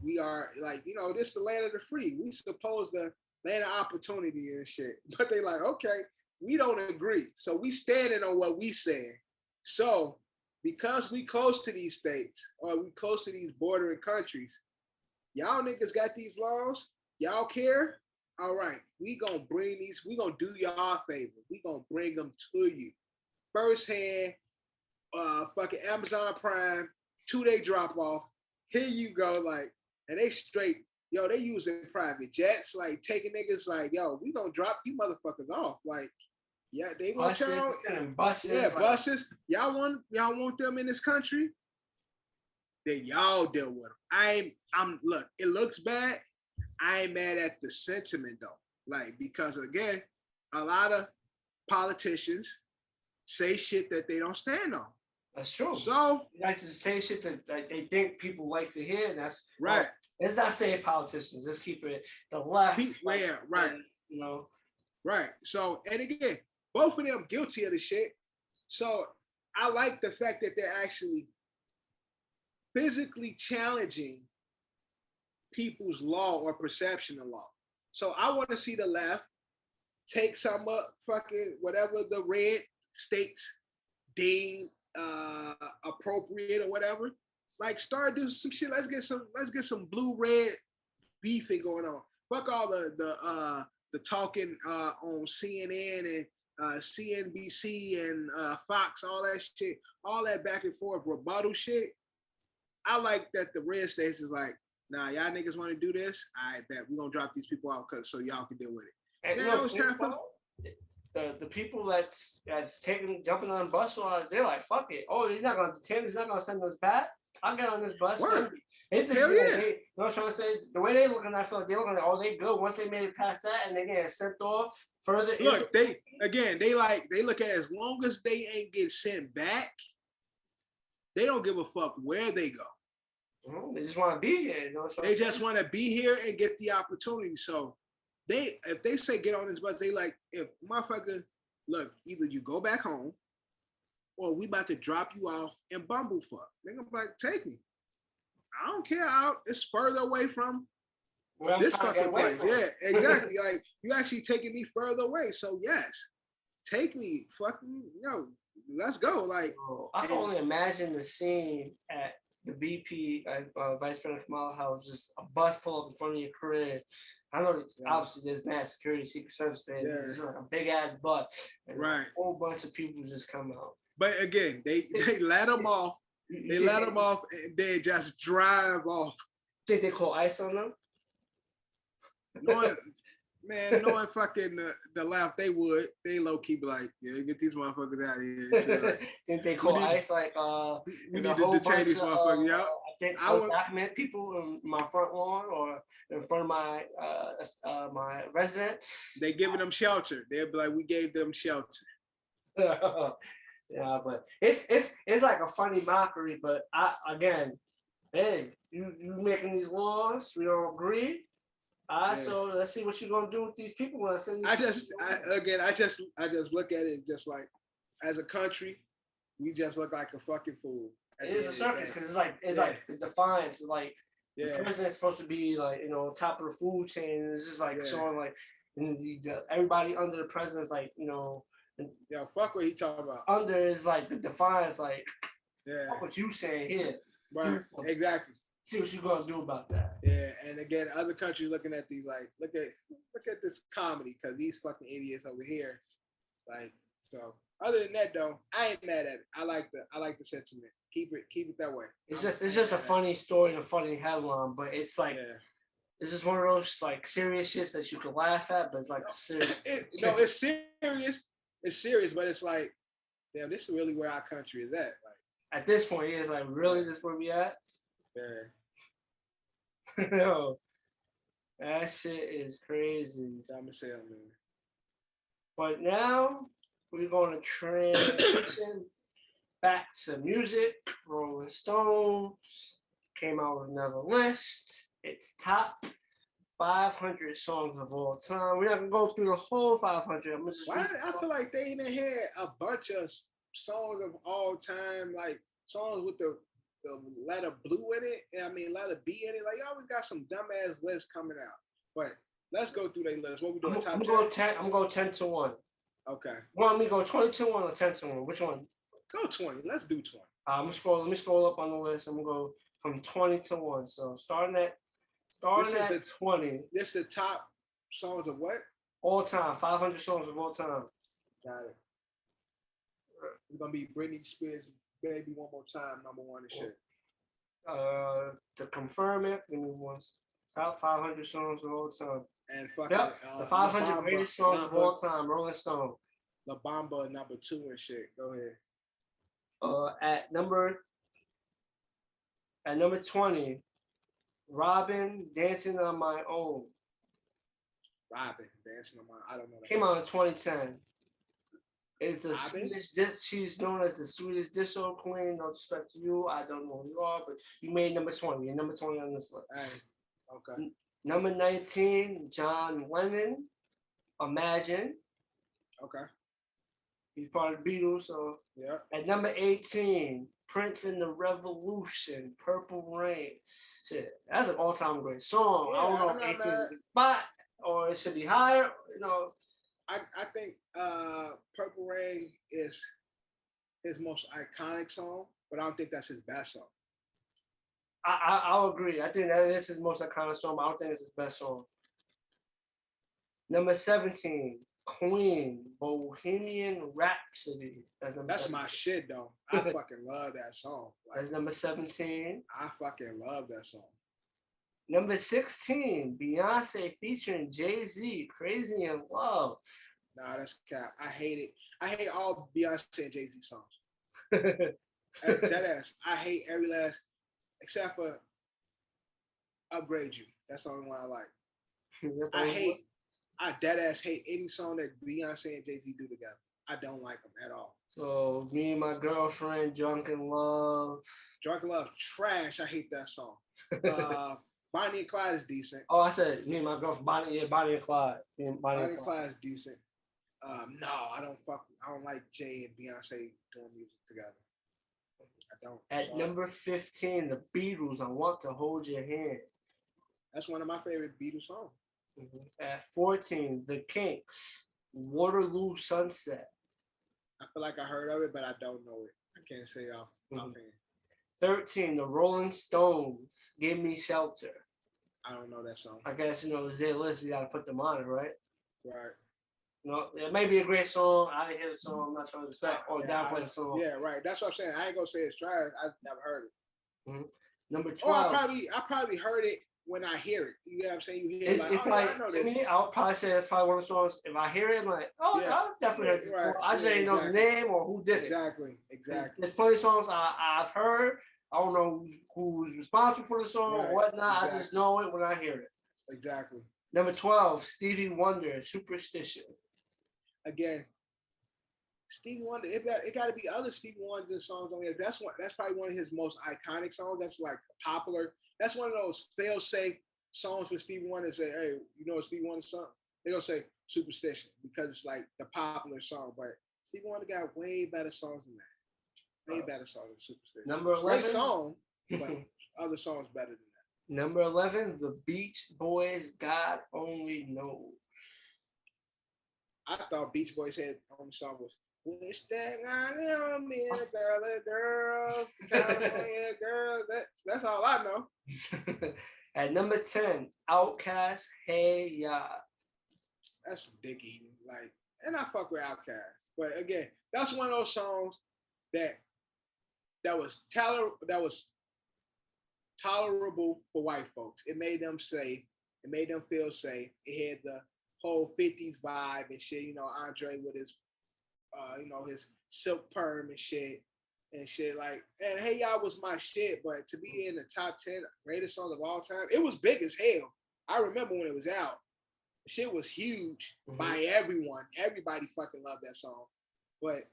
we are like, this is the land of the free. We supposed to land of opportunity and shit. But they like, okay, we don't agree. So we standing on what we saying. So because we close to these states or we close to these bordering countries, y'all niggas got these laws. Y'all care? All right, we gonna do y'all a favor. We gonna bring them to you. Firsthand, fucking Amazon Prime, 2-day drop off. Here you go, like, and they straight, they using private jets, like taking niggas like, we gonna drop you motherfuckers off. Like, they want y'all. Buses. Yeah, buses. Y'all want them in this country? Then y'all deal with them. Look, it looks bad. I ain't mad at the sentiment though. Like, because again, a lot of politicians say shit that they don't stand on. That's true. So they like to say shit that they think people like to hear, and that's right. Let's not say politicians. Let's keep it the left. Right. Right. So, and again, both of them guilty of the shit. So I like the fact that they're actually physically challenging people's law or perception of law. So I want to see the left take some fucking whatever the red states deem appropriate or whatever. Like start doing some shit. Let's get some blue-red beefing going on. Fuck all the talking on CNN and CNBC and Fox, all that shit, all that back and forth rebuttal shit. I like that the red states is like, nah, y'all niggas want to do this? I bet we're gonna drop these people out so y'all can deal with it. And the people that's jumping on the bus, they're like, fuck it. Oh, you're not gonna detain us, you're not gonna send us back. I'll get on this bus. Hell yeah. You know what I'm trying to say? The way they looking, I feel like they're looking at, they good. Once they made it past that and they get sent off further. Look, they look at as long as they ain't get sent back, they don't give a fuck where they go. They just want to be here. You know they just want to be here and get the opportunity. So if they say get on this bus, they like, if motherfucker, look, either you go back home or we about to drop you off in Bumblefuck. They're gonna be like, take me. I don't care how it's further away from this fucking place. Yeah, exactly. Like you actually taking me further away. So yes, take me. Fucking let's go. Like I can only imagine the scene at the VP, Vice President Kamala House, just a bus pull up in front of your crib. I know obviously there's mass security, Secret Service there. Yeah. There's like a big ass bus, and a whole bunch of people just come out. But again, they let them off. They let them off and then just drive off. Think they call ICE on them? Knowing fucking the left, they would. They low key be like, yeah, get these motherfuckers out of here. Like, think they call ICE like we need to detain these motherfuckers. Yeah. I think undocumented people in my front lawn or in front of my my residence. They giving them shelter. They'll be like, we gave them shelter. Yeah, but it's like a funny mockery. But hey, you making these laws, we don't agree. So let's see what you're gonna do with these people when I send these. I just look at it just like, as a country, we just look like a fucking fool. It is a circus because it's like the defiance. It's like the president's supposed to be like top of the food chain. And it's just like showing like everybody under the president's like fuck what he talking about. Under is like the defiance, like fuck what you saying here. Right, exactly. See what you gonna do about that. Yeah, and again, other countries looking at these like, look at this comedy because these fucking idiots over here, like. So other than that though, I ain't mad at it. I like the sentiment. Keep it that way. It's just a funny story and a funny headline, but it's like it's just one of those like serious shits that you can laugh at, but it's like serious. It's serious. It's serious, but it's like, damn, this is really where our country is at. Like at this point, it's like, really, this is where we at? Yeah. No, that shit is crazy. I'm gonna say it, man. But now we're going to transition back to music. Rolling Stone came out with another list. It's top 500 songs of all time. We're not gonna go through the whole 500. I'm gonna just Why? I feel like they even had a bunch of songs of all time, like songs with the letter blue in it. I mean, letter B in it. Like, you always got some dumbass lists coming out. But let's go through their list. What we doing? Top 10? I'm gonna go 10 to 1. Okay. Want me to go 20 to 1 or 10 to 1? Which one? Go 20. Let's do 20. Let me scroll up on the list. I'm gonna go from 20 to 1. So starting at 20. This is the top songs of what? All time. 500 songs of all time. Got it. It's gonna be Britney Spears, Baby One More Time, number 1 and shit. To confirm it, give me one. Top 500 songs of all time. And fucking the 500 greatest songs of all time. Rolling Stone. La Bamba, number 2 and shit. Go ahead. At number 20, Robin, Dancing on My Own. Robin, Dancing on My Own. I don't know. Came out in 2010. It's a Robin? Swedish. She's known as the Swedish disco queen. No disrespect to you. I don't know who you are, but you made number 20. You're number 20 on this list. Hey, okay. Number 19, John Lennon. Imagine. Okay. He's part of the Beatles. So yeah. At number 18, Prince and the Revolution, Purple Rain. Shit, that's an all-time great song. Yeah, I don't know if 18 is a good spot or it should be higher. You know. I think Purple Rain is his most iconic song, but I don't think that's his best song. I'll agree. I think that is his most iconic song, but I don't think it's his best song. Number 17, Queen, Bohemian Rhapsody. That's my shit, though. I fucking love that song. Like, that's number 17. I fucking love that song. Number 16, Beyonce featuring Jay-Z, Crazy in Love. Nah, that's cap. I hate it. I hate all Beyonce and Jay-Z songs. That ass. I hate every last, except for Upgrade You. That's the only one I like. I dead ass hate any song that Beyonce and Jay-Z do together. I don't like them at all. So, Me and My Girlfriend, Drunk in Love. Drunk in Love, trash. I hate that song. Bonnie and Clyde is decent. Oh, I said Me and My Girlfriend, Bonnie and Clyde. Bonnie and Clyde is decent. No, I don't like Jay and Beyonce doing music together. I don't. At number 15, The Beatles, I Want to Hold Your Hand. That's one of my favorite Beatles songs. Mm-hmm. At 14, The Kinks, Waterloo Sunset. I feel like I heard of it, but I don't know it. I can't say offhand. 13, The Rolling Stones, Give Me Shelter. I don't know that song. I guess, it's their list. You got to put them on it, right? Right. It may be a great song. I didn't hear the song. I'm not trying to respect or downplay the song. Yeah, right. That's what I'm saying. I ain't gonna say it's trash. I've never heard it. Mm-hmm. Number 12. I probably heard it when I hear it. You know what I'm saying? You hear it's I know to me, I would probably say it's probably one of the songs. If I hear it, I'm like, I've definitely heard it before. Right. I just ain't know the name or who did it. Exactly. There's plenty of songs I've heard. I don't know who's responsible for the song or whatnot. Exactly. I just know it when I hear it. Exactly. Number 12, Stevie Wonder, Superstition. Again, Stevie Wonder. It got to be other Stevie Wonder songs on here. That's probably one of his most iconic songs. That's like popular. That's one of those fail-safe songs for Stevie Wonder. Say, hey, you know a Stevie Wonder song? They gonna say Superstition because it's like the popular song. But Stevie Wonder got way better songs than that. Way better songs than Superstition. Number 11. Great song, but other songs better than that. Number 11, The Beach Boys, God Only Knows. I thought Beach Boys had on the song was "Wish That I Am Me and the Girls, California Girls." That's all I know. At number 10, Outkast, Hey Ya. That's some dick eating, and I fuck with Outkast, but again, that's one of those songs that was tolerable for white folks. It made them safe. It made them feel safe. It had the whole 50s vibe and shit, Andre with his his silk perm and shit and Hey Ya was my shit, but to be in the top 10 greatest songs of all time, it was big as hell. I remember when it was out. The shit was huge by everyone. Everybody fucking loved that song. But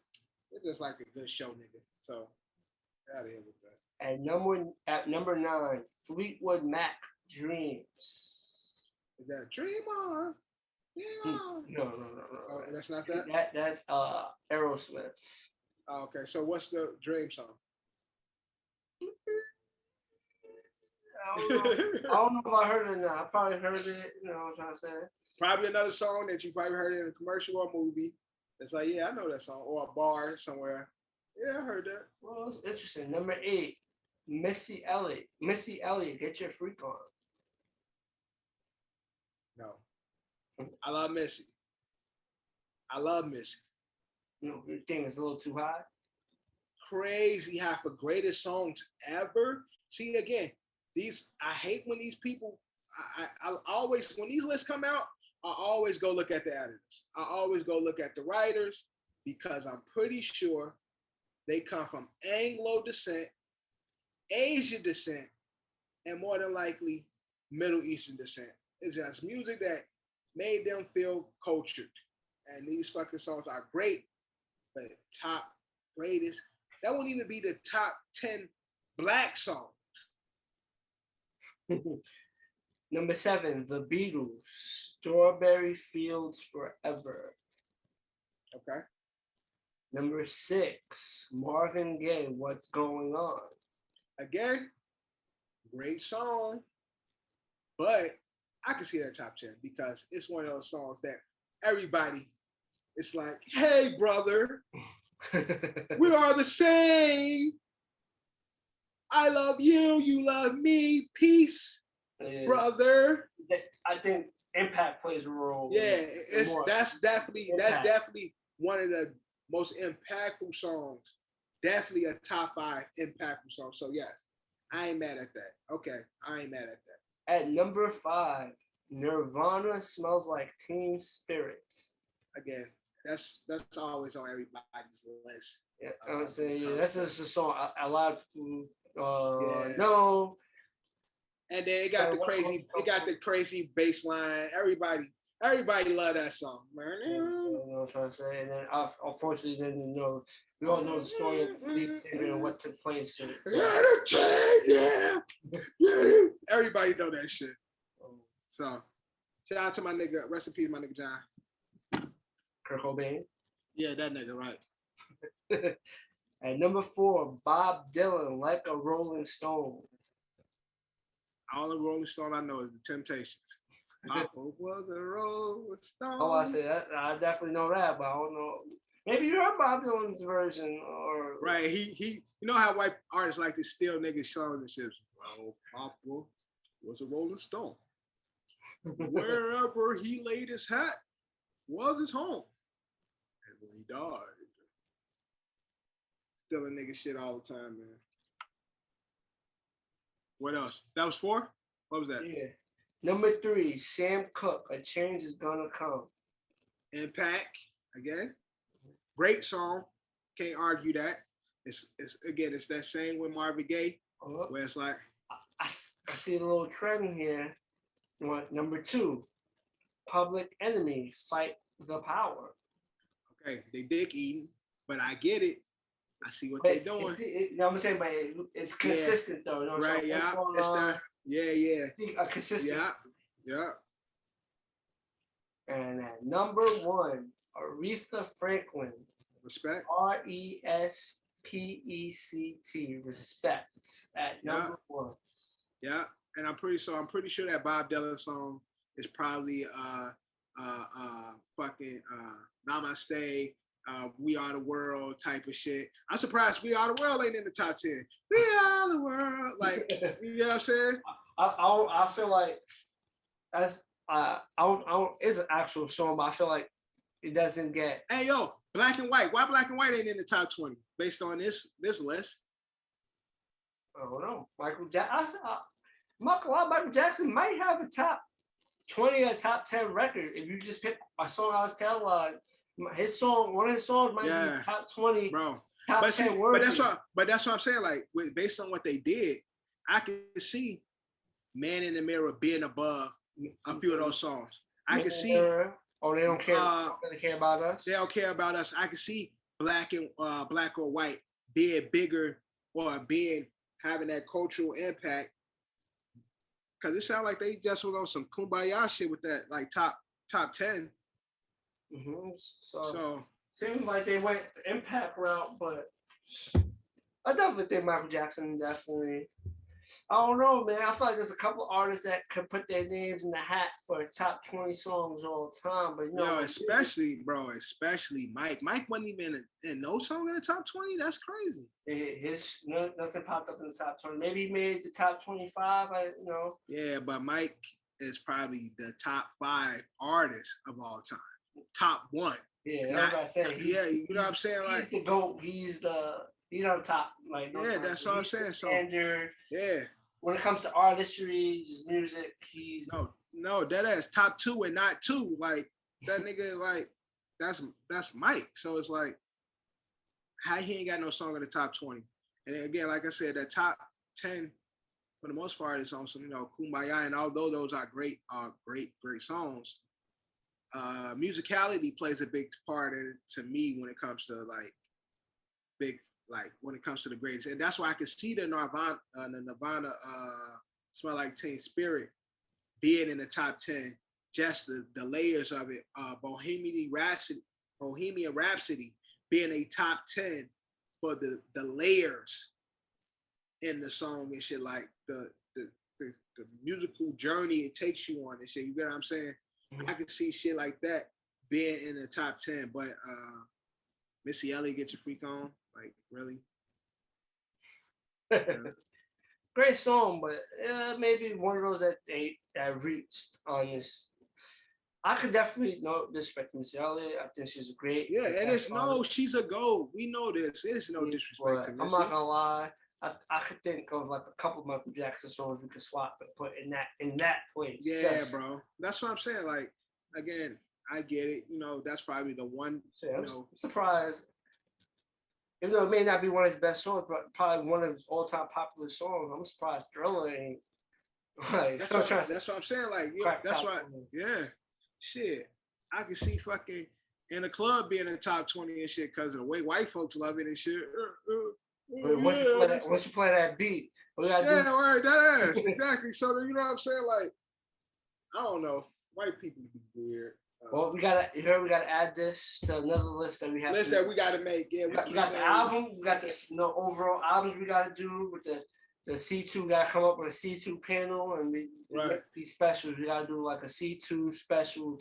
it's just like a good show, nigga. So get out of here with that. At number 9, Fleetwood Mac, Dreams. Is that Dream On? Dream On. No. Oh, that's not that? That's Aerosmith. Oh, okay, so what's the Dream song? I don't know if I heard it or not. I probably heard it, you know what I'm trying to say. Probably another song that you probably heard in a commercial or a movie. It's like, yeah, I know that song. Or a bar somewhere. Yeah, I heard that. Well, it's interesting. Number 8, Missy Elliott. Missy Elliott, Get Your Freak On. No. I love Missy. You know, your thing is a little too high. Crazy half of greatest songs ever. See, again, I hate when these people, I always, when these lists come out, I always go look at the editors. I always go look at the writers because I'm pretty sure they come from Anglo descent, Asian descent, and more than likely Middle Eastern descent. It's just music that made them feel cultured. And these fucking songs are great, but top greatest, that wouldn't even be the top 10 black songs. Number 7, The Beatles, Strawberry Fields Forever. Okay. Number 6, Marvin Gaye, What's Going On. Again, great song, but I can see that top 10 because it's one of those songs that everybody, it's like, hey, brother, we are the same. I love you, you love me, peace, brother. I think impact plays a role. Yeah, that's definitely one of the most impactful songs. Definitely a top 5 impactful song. So yes, I ain't mad at that. Okay, I ain't mad at that. At number 5, Nirvana, Smells Like Teen Spirit. Again, that's always on everybody's list. Yeah, I'm saying that's just a song a lot of people know. And then it got the crazy bass line. Everybody love that song, man. You know what I'm trying to say? And then unfortunately, then you know, we all know the story of lead singer and what took place. Everybody know that shit. So shout out to my nigga. Rest in peace, my nigga John. Kurt Cobain. Yeah, that nigga, right. At number 4, Bob Dylan, Like a Rolling Stone. All the Rolling Stone I know is the Temptations. Papa was a Rolling Stone. Oh, I said that. I definitely know that, but I don't know. Maybe you heard Bob Dylan's version, or right. He you know how white artists like to steal niggas' songs and shit. Well, Papa was a Rolling Stone. Wherever he laid his hat was his home. And when he died, stealing nigga shit all the time, man. What else? That was 4? What was that? Yeah. Number 3, Sam Cooke, A Change Is Gonna Come. Impact, again. Great song. Can't argue that. It's that same with Marvin Gaye, where it's like I see a little trend here. Number 2, Public Enemy, Fight the Power. Okay, they dick eating, but I get it. I see what they're doing. I'm saying, but it's consistent though. You know, right? Yeah, it's that. Yeah. A consistency. Yeah. And at number 1, Aretha Franklin. Respect. RESPECT. Respect. At number 1. Yeah, and I'm pretty sure that Bob Dylan song is probably fucking Namaste. We Are the World type of shit. I'm surprised We Are the World ain't in the top 10. We are the world. Like, you know what I'm saying? I feel like that's it's an actual song, but I feel like it doesn't get. Hey yo, Black and White. Why Black and White ain't in the top 20 based on this list? I don't know. Michael Jackson might have a top 20 or top 10 record if you just pick a song out of his catalog. One of his songs might be top 20, bro. Top 10 words. But that's what I'm saying. Like, based on what they did, I can see Man in the Mirror being above a few of those songs. I can see. Oh, they don't care. They care about us. They don't care about us. I can see Black or White being bigger or having that cultural impact Cause it sounded like they just went on some kumbaya shit with that like top 10. Mm-hmm. So seems like they went the impact route, but I definitely think Michael Jackson definitely. I don't know, man. I feel like there's a couple artists that could put their names in the hat for top 20 songs all the time, but you know, especially Mike. Mike wasn't even in no song in the top 20. That's crazy. Nothing popped up in the top 20. Maybe he made the top 25. Yeah, but Mike is probably the top 5 artists of all time. Top 1. Yeah, that's what I say. You know what I'm saying? He's like the GOAT. He's on top. Like that's what I'm saying. Standard. Yeah. When it comes to artistry, music, he's no, that is top 2 and not 2. Like that nigga, like that's Mike. So it's like how he ain't got no song in the top 20. And then again, like I said, that top 10 for the most part is on some, Kumbaya, and although those are great songs, musicality plays a big part in it to me when it comes to when it comes to the greatest. And that's why I can see the Nirvana Smell Like Teen Spirit being in the top 10, just the layers of it. Bohemian Rhapsody being a top 10 for the layers in the song and shit, like the musical journey it takes you on and shit. You get what I'm saying? Mm-hmm. I can see shit like that being in the top 10, but Missy Elliott, Get Your Freak On. Like, really? Great song, but maybe one of those that reached on this. I could definitely disrespect Missy Elliott. I think she's a great. Yeah, and she's a GOAT. We know this. There's no disrespect to Missy. I'm not gonna lie. I could think of like a couple of Michael Jackson songs we could swap and put in that place. Yeah, bro. That's what I'm saying. Like, again, I get it. That's probably the one. I'm surprised. Even though it may not be one of his best songs, but probably one of his all-time popular songs, I'm surprised Thriller ain't. Like, that's what I'm saying. Like, that's why. Yeah, shit. I can see fucking in a club being in the top 20 and shit because of the way white folks love it and shit. Once you play that beat, right, that is exactly. So you know what I'm saying? Like, I don't know. White people be weird. Well, we gotta add this to another list that we have. List that we gotta make. Yeah, we got the album. We got the overall albums we gotta do with the C2. We gotta come up with a C2 panel and we make these specials. We gotta do like a C2 special.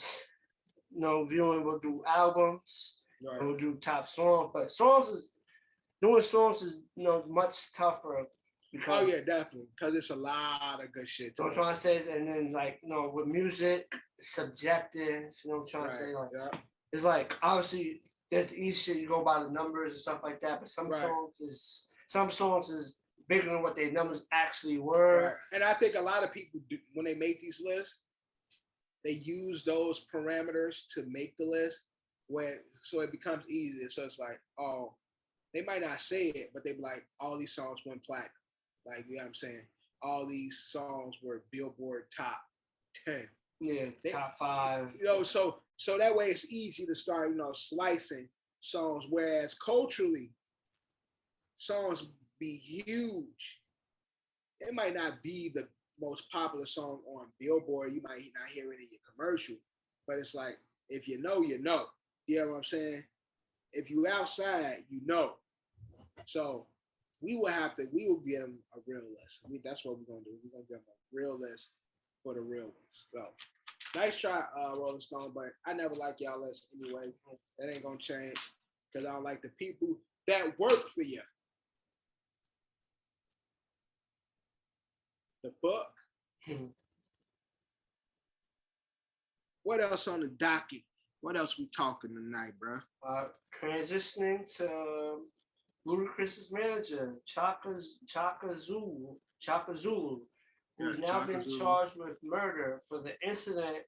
Viewing. We'll do albums. Right. And we'll do top songs. But doing songs is much tougher. Because, definitely. Because it's a lot of good shit. I'm trying to say, and then with music, subjective. You know what I'm trying to say? Like, it's like obviously there's the easy shit you go by the numbers and stuff like that, but some songs is bigger than what their numbers actually were. Right. And I think a lot of people do, when they make these lists, they use those parameters to make the list, so it becomes easier. So it's like, they might not say it, but they be like, all these songs went platinum. Like, you know what I'm saying? All these songs were Billboard top 10. Yeah, top 5. So that way it's easy to start, slicing songs. Whereas culturally, songs be huge. It might not be the most popular song on Billboard. You might not hear it in your commercial, but it's like, if you know, you know. You know what I'm saying? If you outside, you know. So we will get them a real list. That's what we're gonna do. We're gonna give them a real list for the real ones. So nice try, Rolling Stone, but I never like y'all list anyway. That ain't gonna change because I don't like the people that work for you. The fuck? What else on the docket? What else we talking tonight, bro? Transitioning to Ludacris's manager, Chaka Zulu, who's now been charged with murder for the incident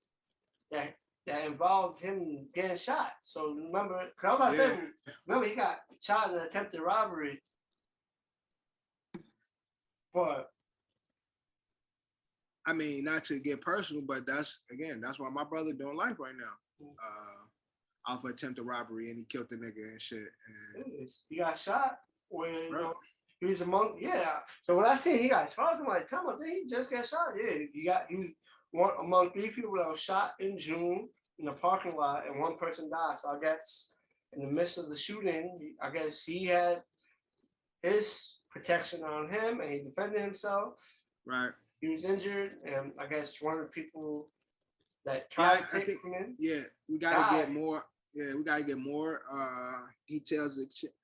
that involved him getting shot. So remember, he got shot in an attempted robbery. But I mean, not to get personal, but that's why my brother doing life right now. Off of attempted robbery, and he killed the nigga and shit. And he got shot when He was among, yeah. So when I seen he got charged, I'm like, tell me, did he just get shot? Yeah, he was one among 3 people that was shot in June in the parking lot, and 1 person died. So I guess in the midst of the shooting, I guess he had his protection on him, and he defended himself. Right. He was injured, and I guess one of the people that tried to take him in. Yeah, we got to get more. Yeah, we got to get more details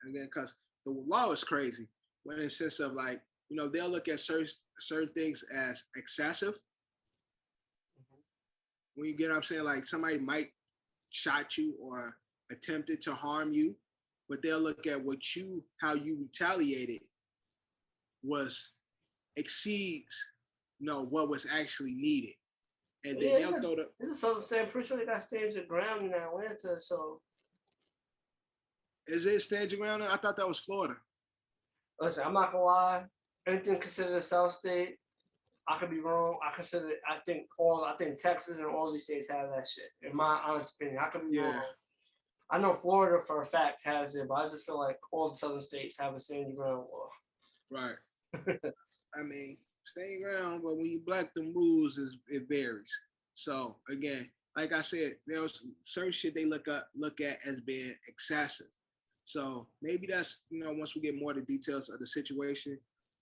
again, because the law is crazy. When in the sense of like, they'll look at certain things as excessive. Mm-hmm. When you get what I'm saying, like somebody might shot you or attempted to harm you, but they'll look at how you retaliated exceeds, what was actually needed. And then they'll throw the. This is so the same. Pretty sure they got stand your ground in Atlanta. So, is it stand your ground? I thought that was Florida. Listen, I'm not gonna lie. Anything considered a South state, I could be wrong. I think Texas and all these states have that shit. In my honest opinion, I could be wrong. I know Florida for a fact has it, but I just feel like all the southern states have a stand your ground law. Right. I mean, stand your ground, but when you black them rules, it varies. So again, like I said, there's certain shit they look at as being excessive. So maybe that's once we get more of the details of the situation,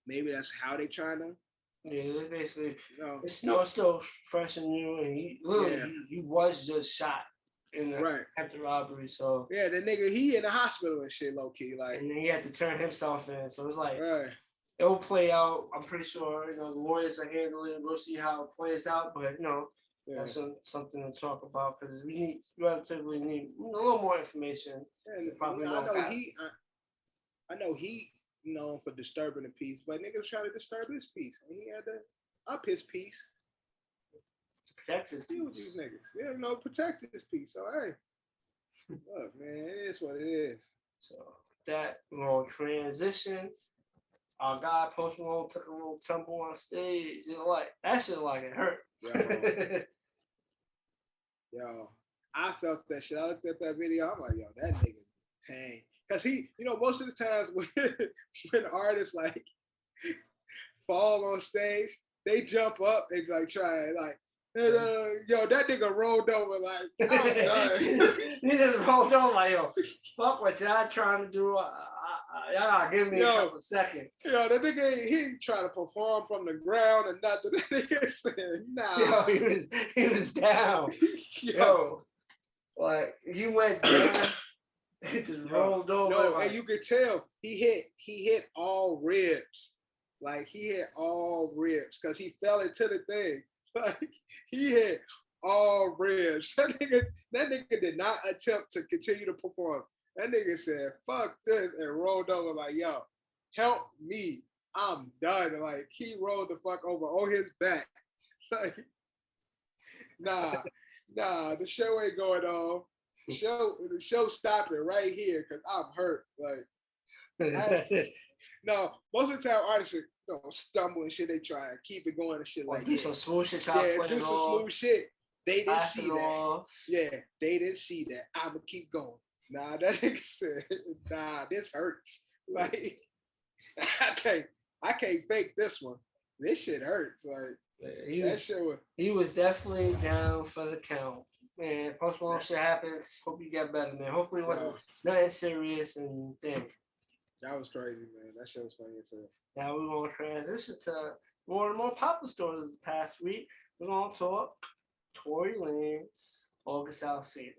maybe that's how they trying to. Yeah, they basically. It's still fresh and new, and he was just shot in the after robbery. So yeah, the nigga he in the hospital and shit, low key, like, and then he had to turn himself in. So it's like it'll play out. I'm pretty sure the lawyers are handling it. We'll see how it plays out, but that's something to talk about because we relatively need a little more information. And I know he known for disturbing the peace, but niggas trying to disturb his peace, and he had to up his peace to protect his peace. These niggas, protect his peace. So hey, look, man, it is what it is. So that little transition. Our guy Post Malone took a little tumble on stage. That shit like it hurt. Yo, I felt that shit. I looked at that video. I'm like, yo, that nigga's pain. Cause he, most of the times when artists like fall on stage, they jump up and like try and like, yo, that nigga rolled over like, I'm done. He just rolled over like, yo, fuck what y'all trying to do. Y'all give me a couple seconds. Yo, that nigga, he trying to perform from the ground and nothing. That nigga said, nah. Yo, he was down. Yo, like he went down. He just rolled over. No, and you could tell he hit all ribs. Like he hit all ribs because he fell into the thing. Like he hit all ribs. That nigga did not attempt to continue to perform. That nigga said, fuck this, and rolled over like, yo, help me. I'm done. Like, he rolled the fuck over on his back. Like, nah, the show ain't going on. The show stopping right here, because I'm hurt. Like, no, most of the time artists stumble and shit, they try and keep it going and shit like that. Do some smooth shit, do some smooth shit. They didn't see that. Yeah, they didn't see that. I'ma keep going. Nah, that nigga said, nah, this hurts. Like, I can't fake this one. This shit hurts. Like, he was definitely down for the count. Man, Post Malone shit happens. Hope you get better, man. Hopefully it wasn't nothing serious and damn. That was crazy, man. That shit was funny as hell. Now we're gonna transition to one of the more popular stories this past week. We're gonna talk Tory Lanez, August Alsina.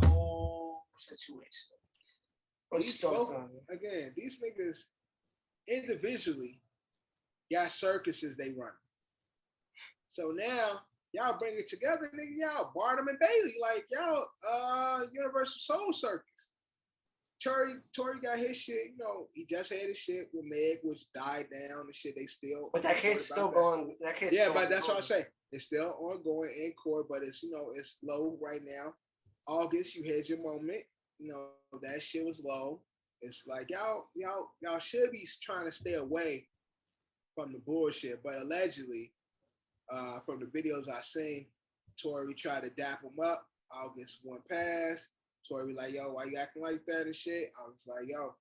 Whole situation. Again, these niggas individually got circuses they run. So now y'all bring it together, nigga. Y'all Barnum and Bailey, like y'all Universal Soul Circus. Tory got his shit, he just had his shit with Meg, which died down and shit. They still. But that case is still going. That case. Yeah, but that's what I say. It's still ongoing in court, but it's it's low right now. August, you had your moment. That shit was low. It's like y'all should be trying to stay away from the bullshit. But allegedly, from the videos I seen, Tory tried to dap him up. August went past. Tory was like, yo, why you acting like that and shit? I was like, yo,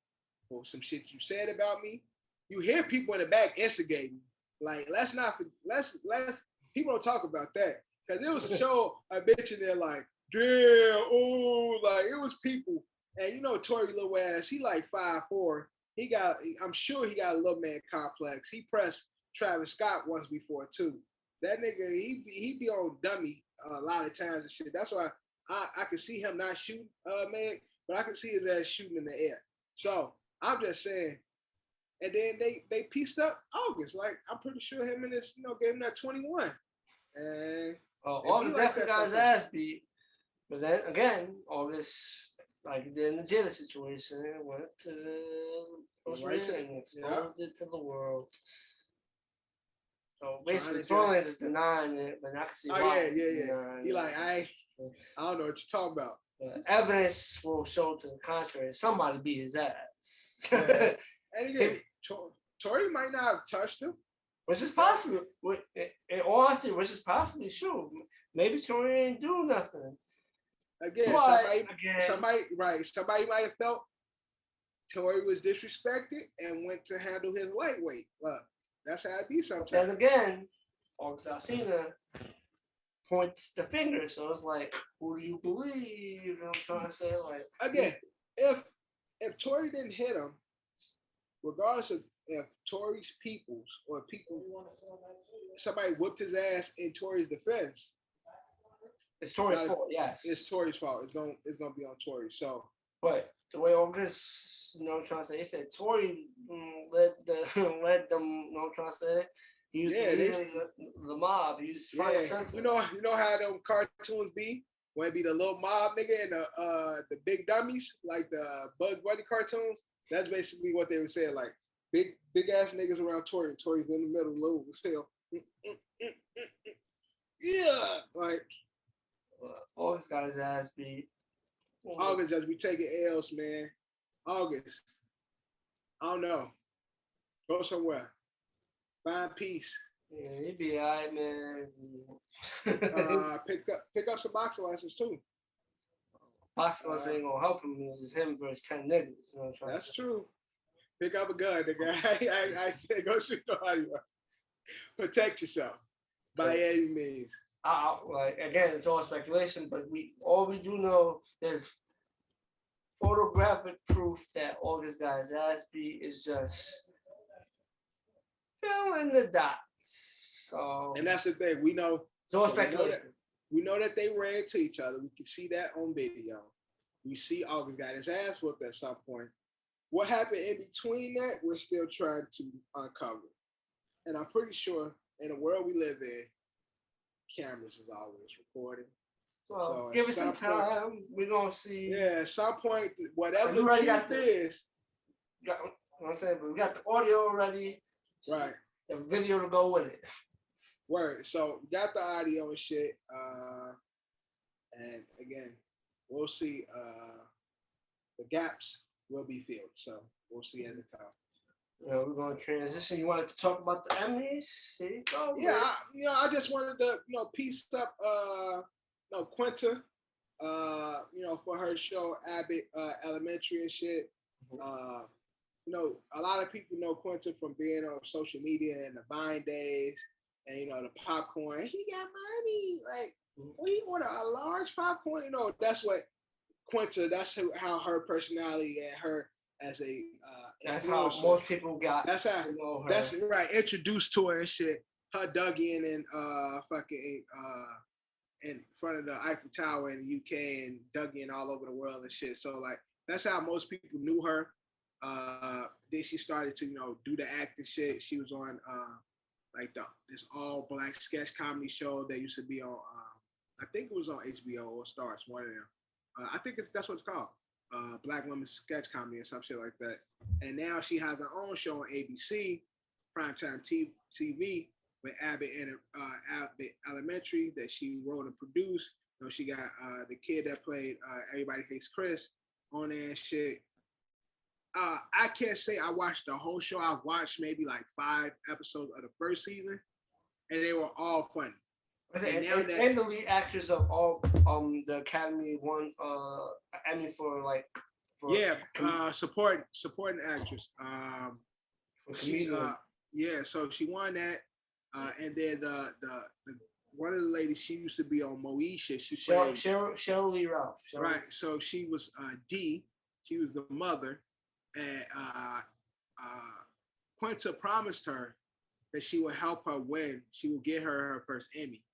for some shit you said about me. You hear people in the back instigating. Like, let's people don't talk about that. Cause it was so a bitch in there like, damn, oh, like it was people. And you know, Tory little ass, he like 5'4". I'm sure he got a little man complex. He pressed Travis Scott once before too. That nigga, he be on dummy a lot of times and shit. That's why I can see him not shooting, man, but I can see his ass shooting in the air. So I'm just saying. And then they pieced up August. Like, I'm pretty sure him and his, gave him that 21. And August definitely got his ass beat. But then again, August, like he did in the Jada situation, went to and exposed it to the world. So basically, Tory is denying it, but I can see why. Yeah. He like, I don't know what you're talking about. Evidence will show to the contrary. Somebody beat his ass. Yeah. And again, Tory might not have touched him. Which is possible. In all honesty, which is possibly true. Maybe Tory ain't do nothing. Again, somebody might have felt Tory was disrespected and went to handle his lightweight. Look, that's how it be sometimes. And again, August Alsina points the finger, so it's like, who do you believe? You know what I'm trying to say? Like, again, if Tory didn't hit him, regardless of if Tory's peoples or somebody whipped his ass in Tory's defense, it's Tory's fault. Yes, it's Tory's fault. It's gonna be on Tory. So, but the way August, you know what I'm trying to say, he said Tory led them. You know what I'm trying to say. He was the mob. He was front and center. You know how them cartoons be when it be the little mob nigga and the big dummies like the Bugs Bunny cartoons. That's basically what they were saying. Like big ass niggas around Tory and Tory's in the middle, low as hell. Yeah, like August got his ass beat. August just be taking L's, man. August, I don't know. Go somewhere. Find peace. Yeah, he'd be alright, man. Pick up some boxing lessons too. Boxing lessons ain't gonna help him. It's him versus 10 niggas. You know what That's true. Pick up a gun, nigga. I said go shoot nobody. Protect yourself by any means. Like again, it's all speculation, but all we do know is photographic proof that August got his ass beat is just fill in the dots. So, and that's the thing. We know. It's all speculation. We know that they ran into each other. We can see that on video. We see August got his ass whooped at some point. What happened in between that, we're still trying to uncover. And I'm pretty sure in the world we live in, cameras is always recording. So give it some time. We're going to see. Yeah, at some point, whatever the truth is. You know what I'm saying? But we got the audio already. Right. The video to go with it. Word. So we got the audio and shit. And again, we'll see. The gaps will be filled. So we'll see as it comes. Yeah, we're going to transition. You wanted to talk about the Emmys? Here you go. Yeah, I just wanted to, piece up, Quinta, for her show Abbott Elementary and shit. A lot of people know Quinta from being on social media in the Vine days and, the popcorn. He got money. Like, we order a large popcorn. That's what Quinta, that's how her personality and her as a that's how most people got. That's how. Her. That's right. Introduced to her and shit. Her dug in and in front of the Eiffel Tower in the UK and dug in all over the world and shit. So like that's how most people knew her. Then she started to do the acting shit. She was on this all black sketch comedy show that used to be on. I think it was on HBO or Stars, one of them. I think that's what it's called. Black women sketch comedy or some shit like that. And now she has her own show on ABC, primetime TV with Abbott and Abbott Elementary that she wrote and produced. She got the kid that played Everybody Hates Chris on there and shit. I can't say I watched the whole show. I watched maybe like 5 episodes of the first season, and they were all funny. And the lead actress of all the Academy won Emmy for like Supporting actress. So she won that. And then the one of the ladies, she used to be on Moesha. She played Cheryl Lee Ralph. Right. So she was D. She was the mother, and Quinta promised her that she would help her win. She would get her first Emmy,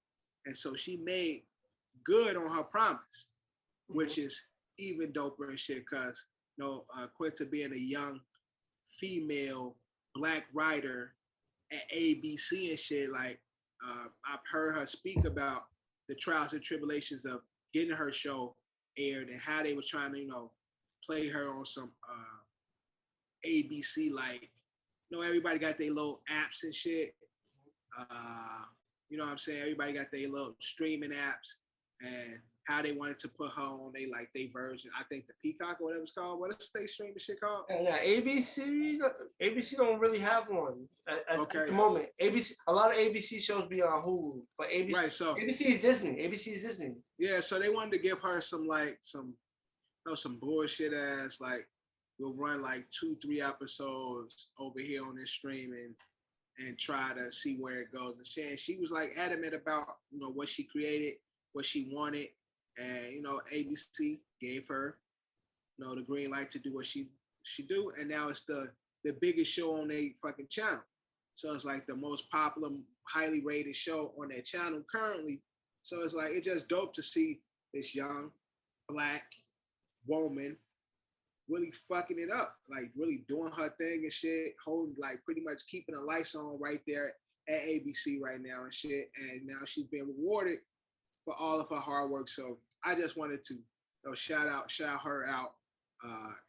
and so she made good on her promise, which is even doper and shit. Cause Quinta being a young female Black writer at ABC and shit, like I've heard her speak about the trials and tribulations of getting her show aired and how they were trying to, play her on some ABC, like, everybody got their little apps and shit. You know what I'm saying? Everybody got their little streaming apps and how they wanted to put her on they version. I think the Peacock or whatever it's called. What is they streaming shit called? And ABC don't really have one at the moment. A lot of ABC shows be on Hulu, but ABC is Disney. Yeah, so they wanted to give her some bullshit ass we'll run 2-3 episodes over here on this stream and try to see where it goes. And she was adamant about what she created, what she wanted. And ABC gave her the green light to do what she do, and now it's the biggest show on their fucking channel. So it's the most popular, highly rated show on their channel currently. So it's it's just dope to see this young Black woman really fucking it up, really doing her thing and shit, holding pretty much keeping the lights on right there at ABC right now and shit. And now she's being rewarded for all of her hard work. So I just wanted to shout her out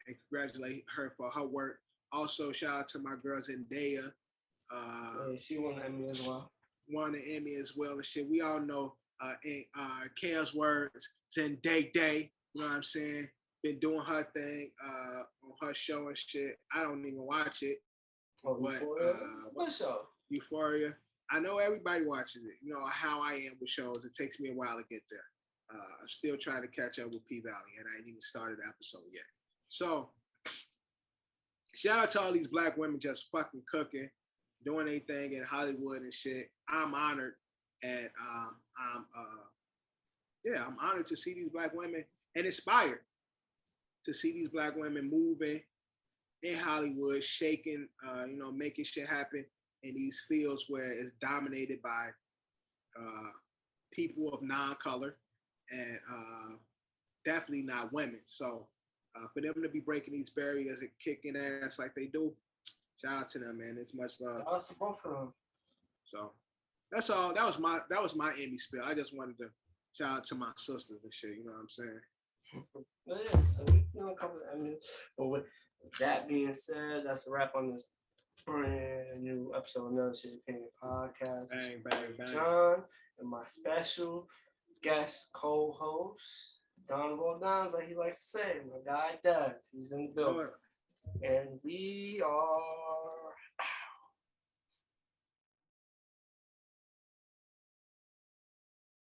and congratulate her for her work. Also, shout out to my girl Zendaya. She won an Emmy as well. Won an Emmy as well and shit. We all know in Kale's words, Zendaya, you know what I'm saying? Been doing her thing on her show and shit. I don't even watch it. What show? Euphoria. I know everybody watches it. You know how I am with shows. It takes me a while to get there. I'm still trying to catch up with P-Valley, and I ain't even started the episode yet. So, shout out to all these Black women just fucking cooking, doing anything in Hollywood and shit. I'm honored, and I'm honored to see these Black women and inspired to see these Black women moving in Hollywood, shaking, making shit happen in these fields where it's dominated by people of non-color and definitely not women. So for them to be breaking these barriers and kicking ass like they do, shout out to them, man. It's much love. Shout out to both of them. So that's all. That was my Emmy spiel. I just wanted to shout out to my sisters and shit. You know what I'm saying? Yeah, so we cover the Emmy. But with that being said, that's a wrap on this brand new episode of Another Shit Opinion Podcast. Bang, bang, bang. John and my special guest co-host, Don of all Dons, like he likes to say, my guy Dev. He's in the building. And we are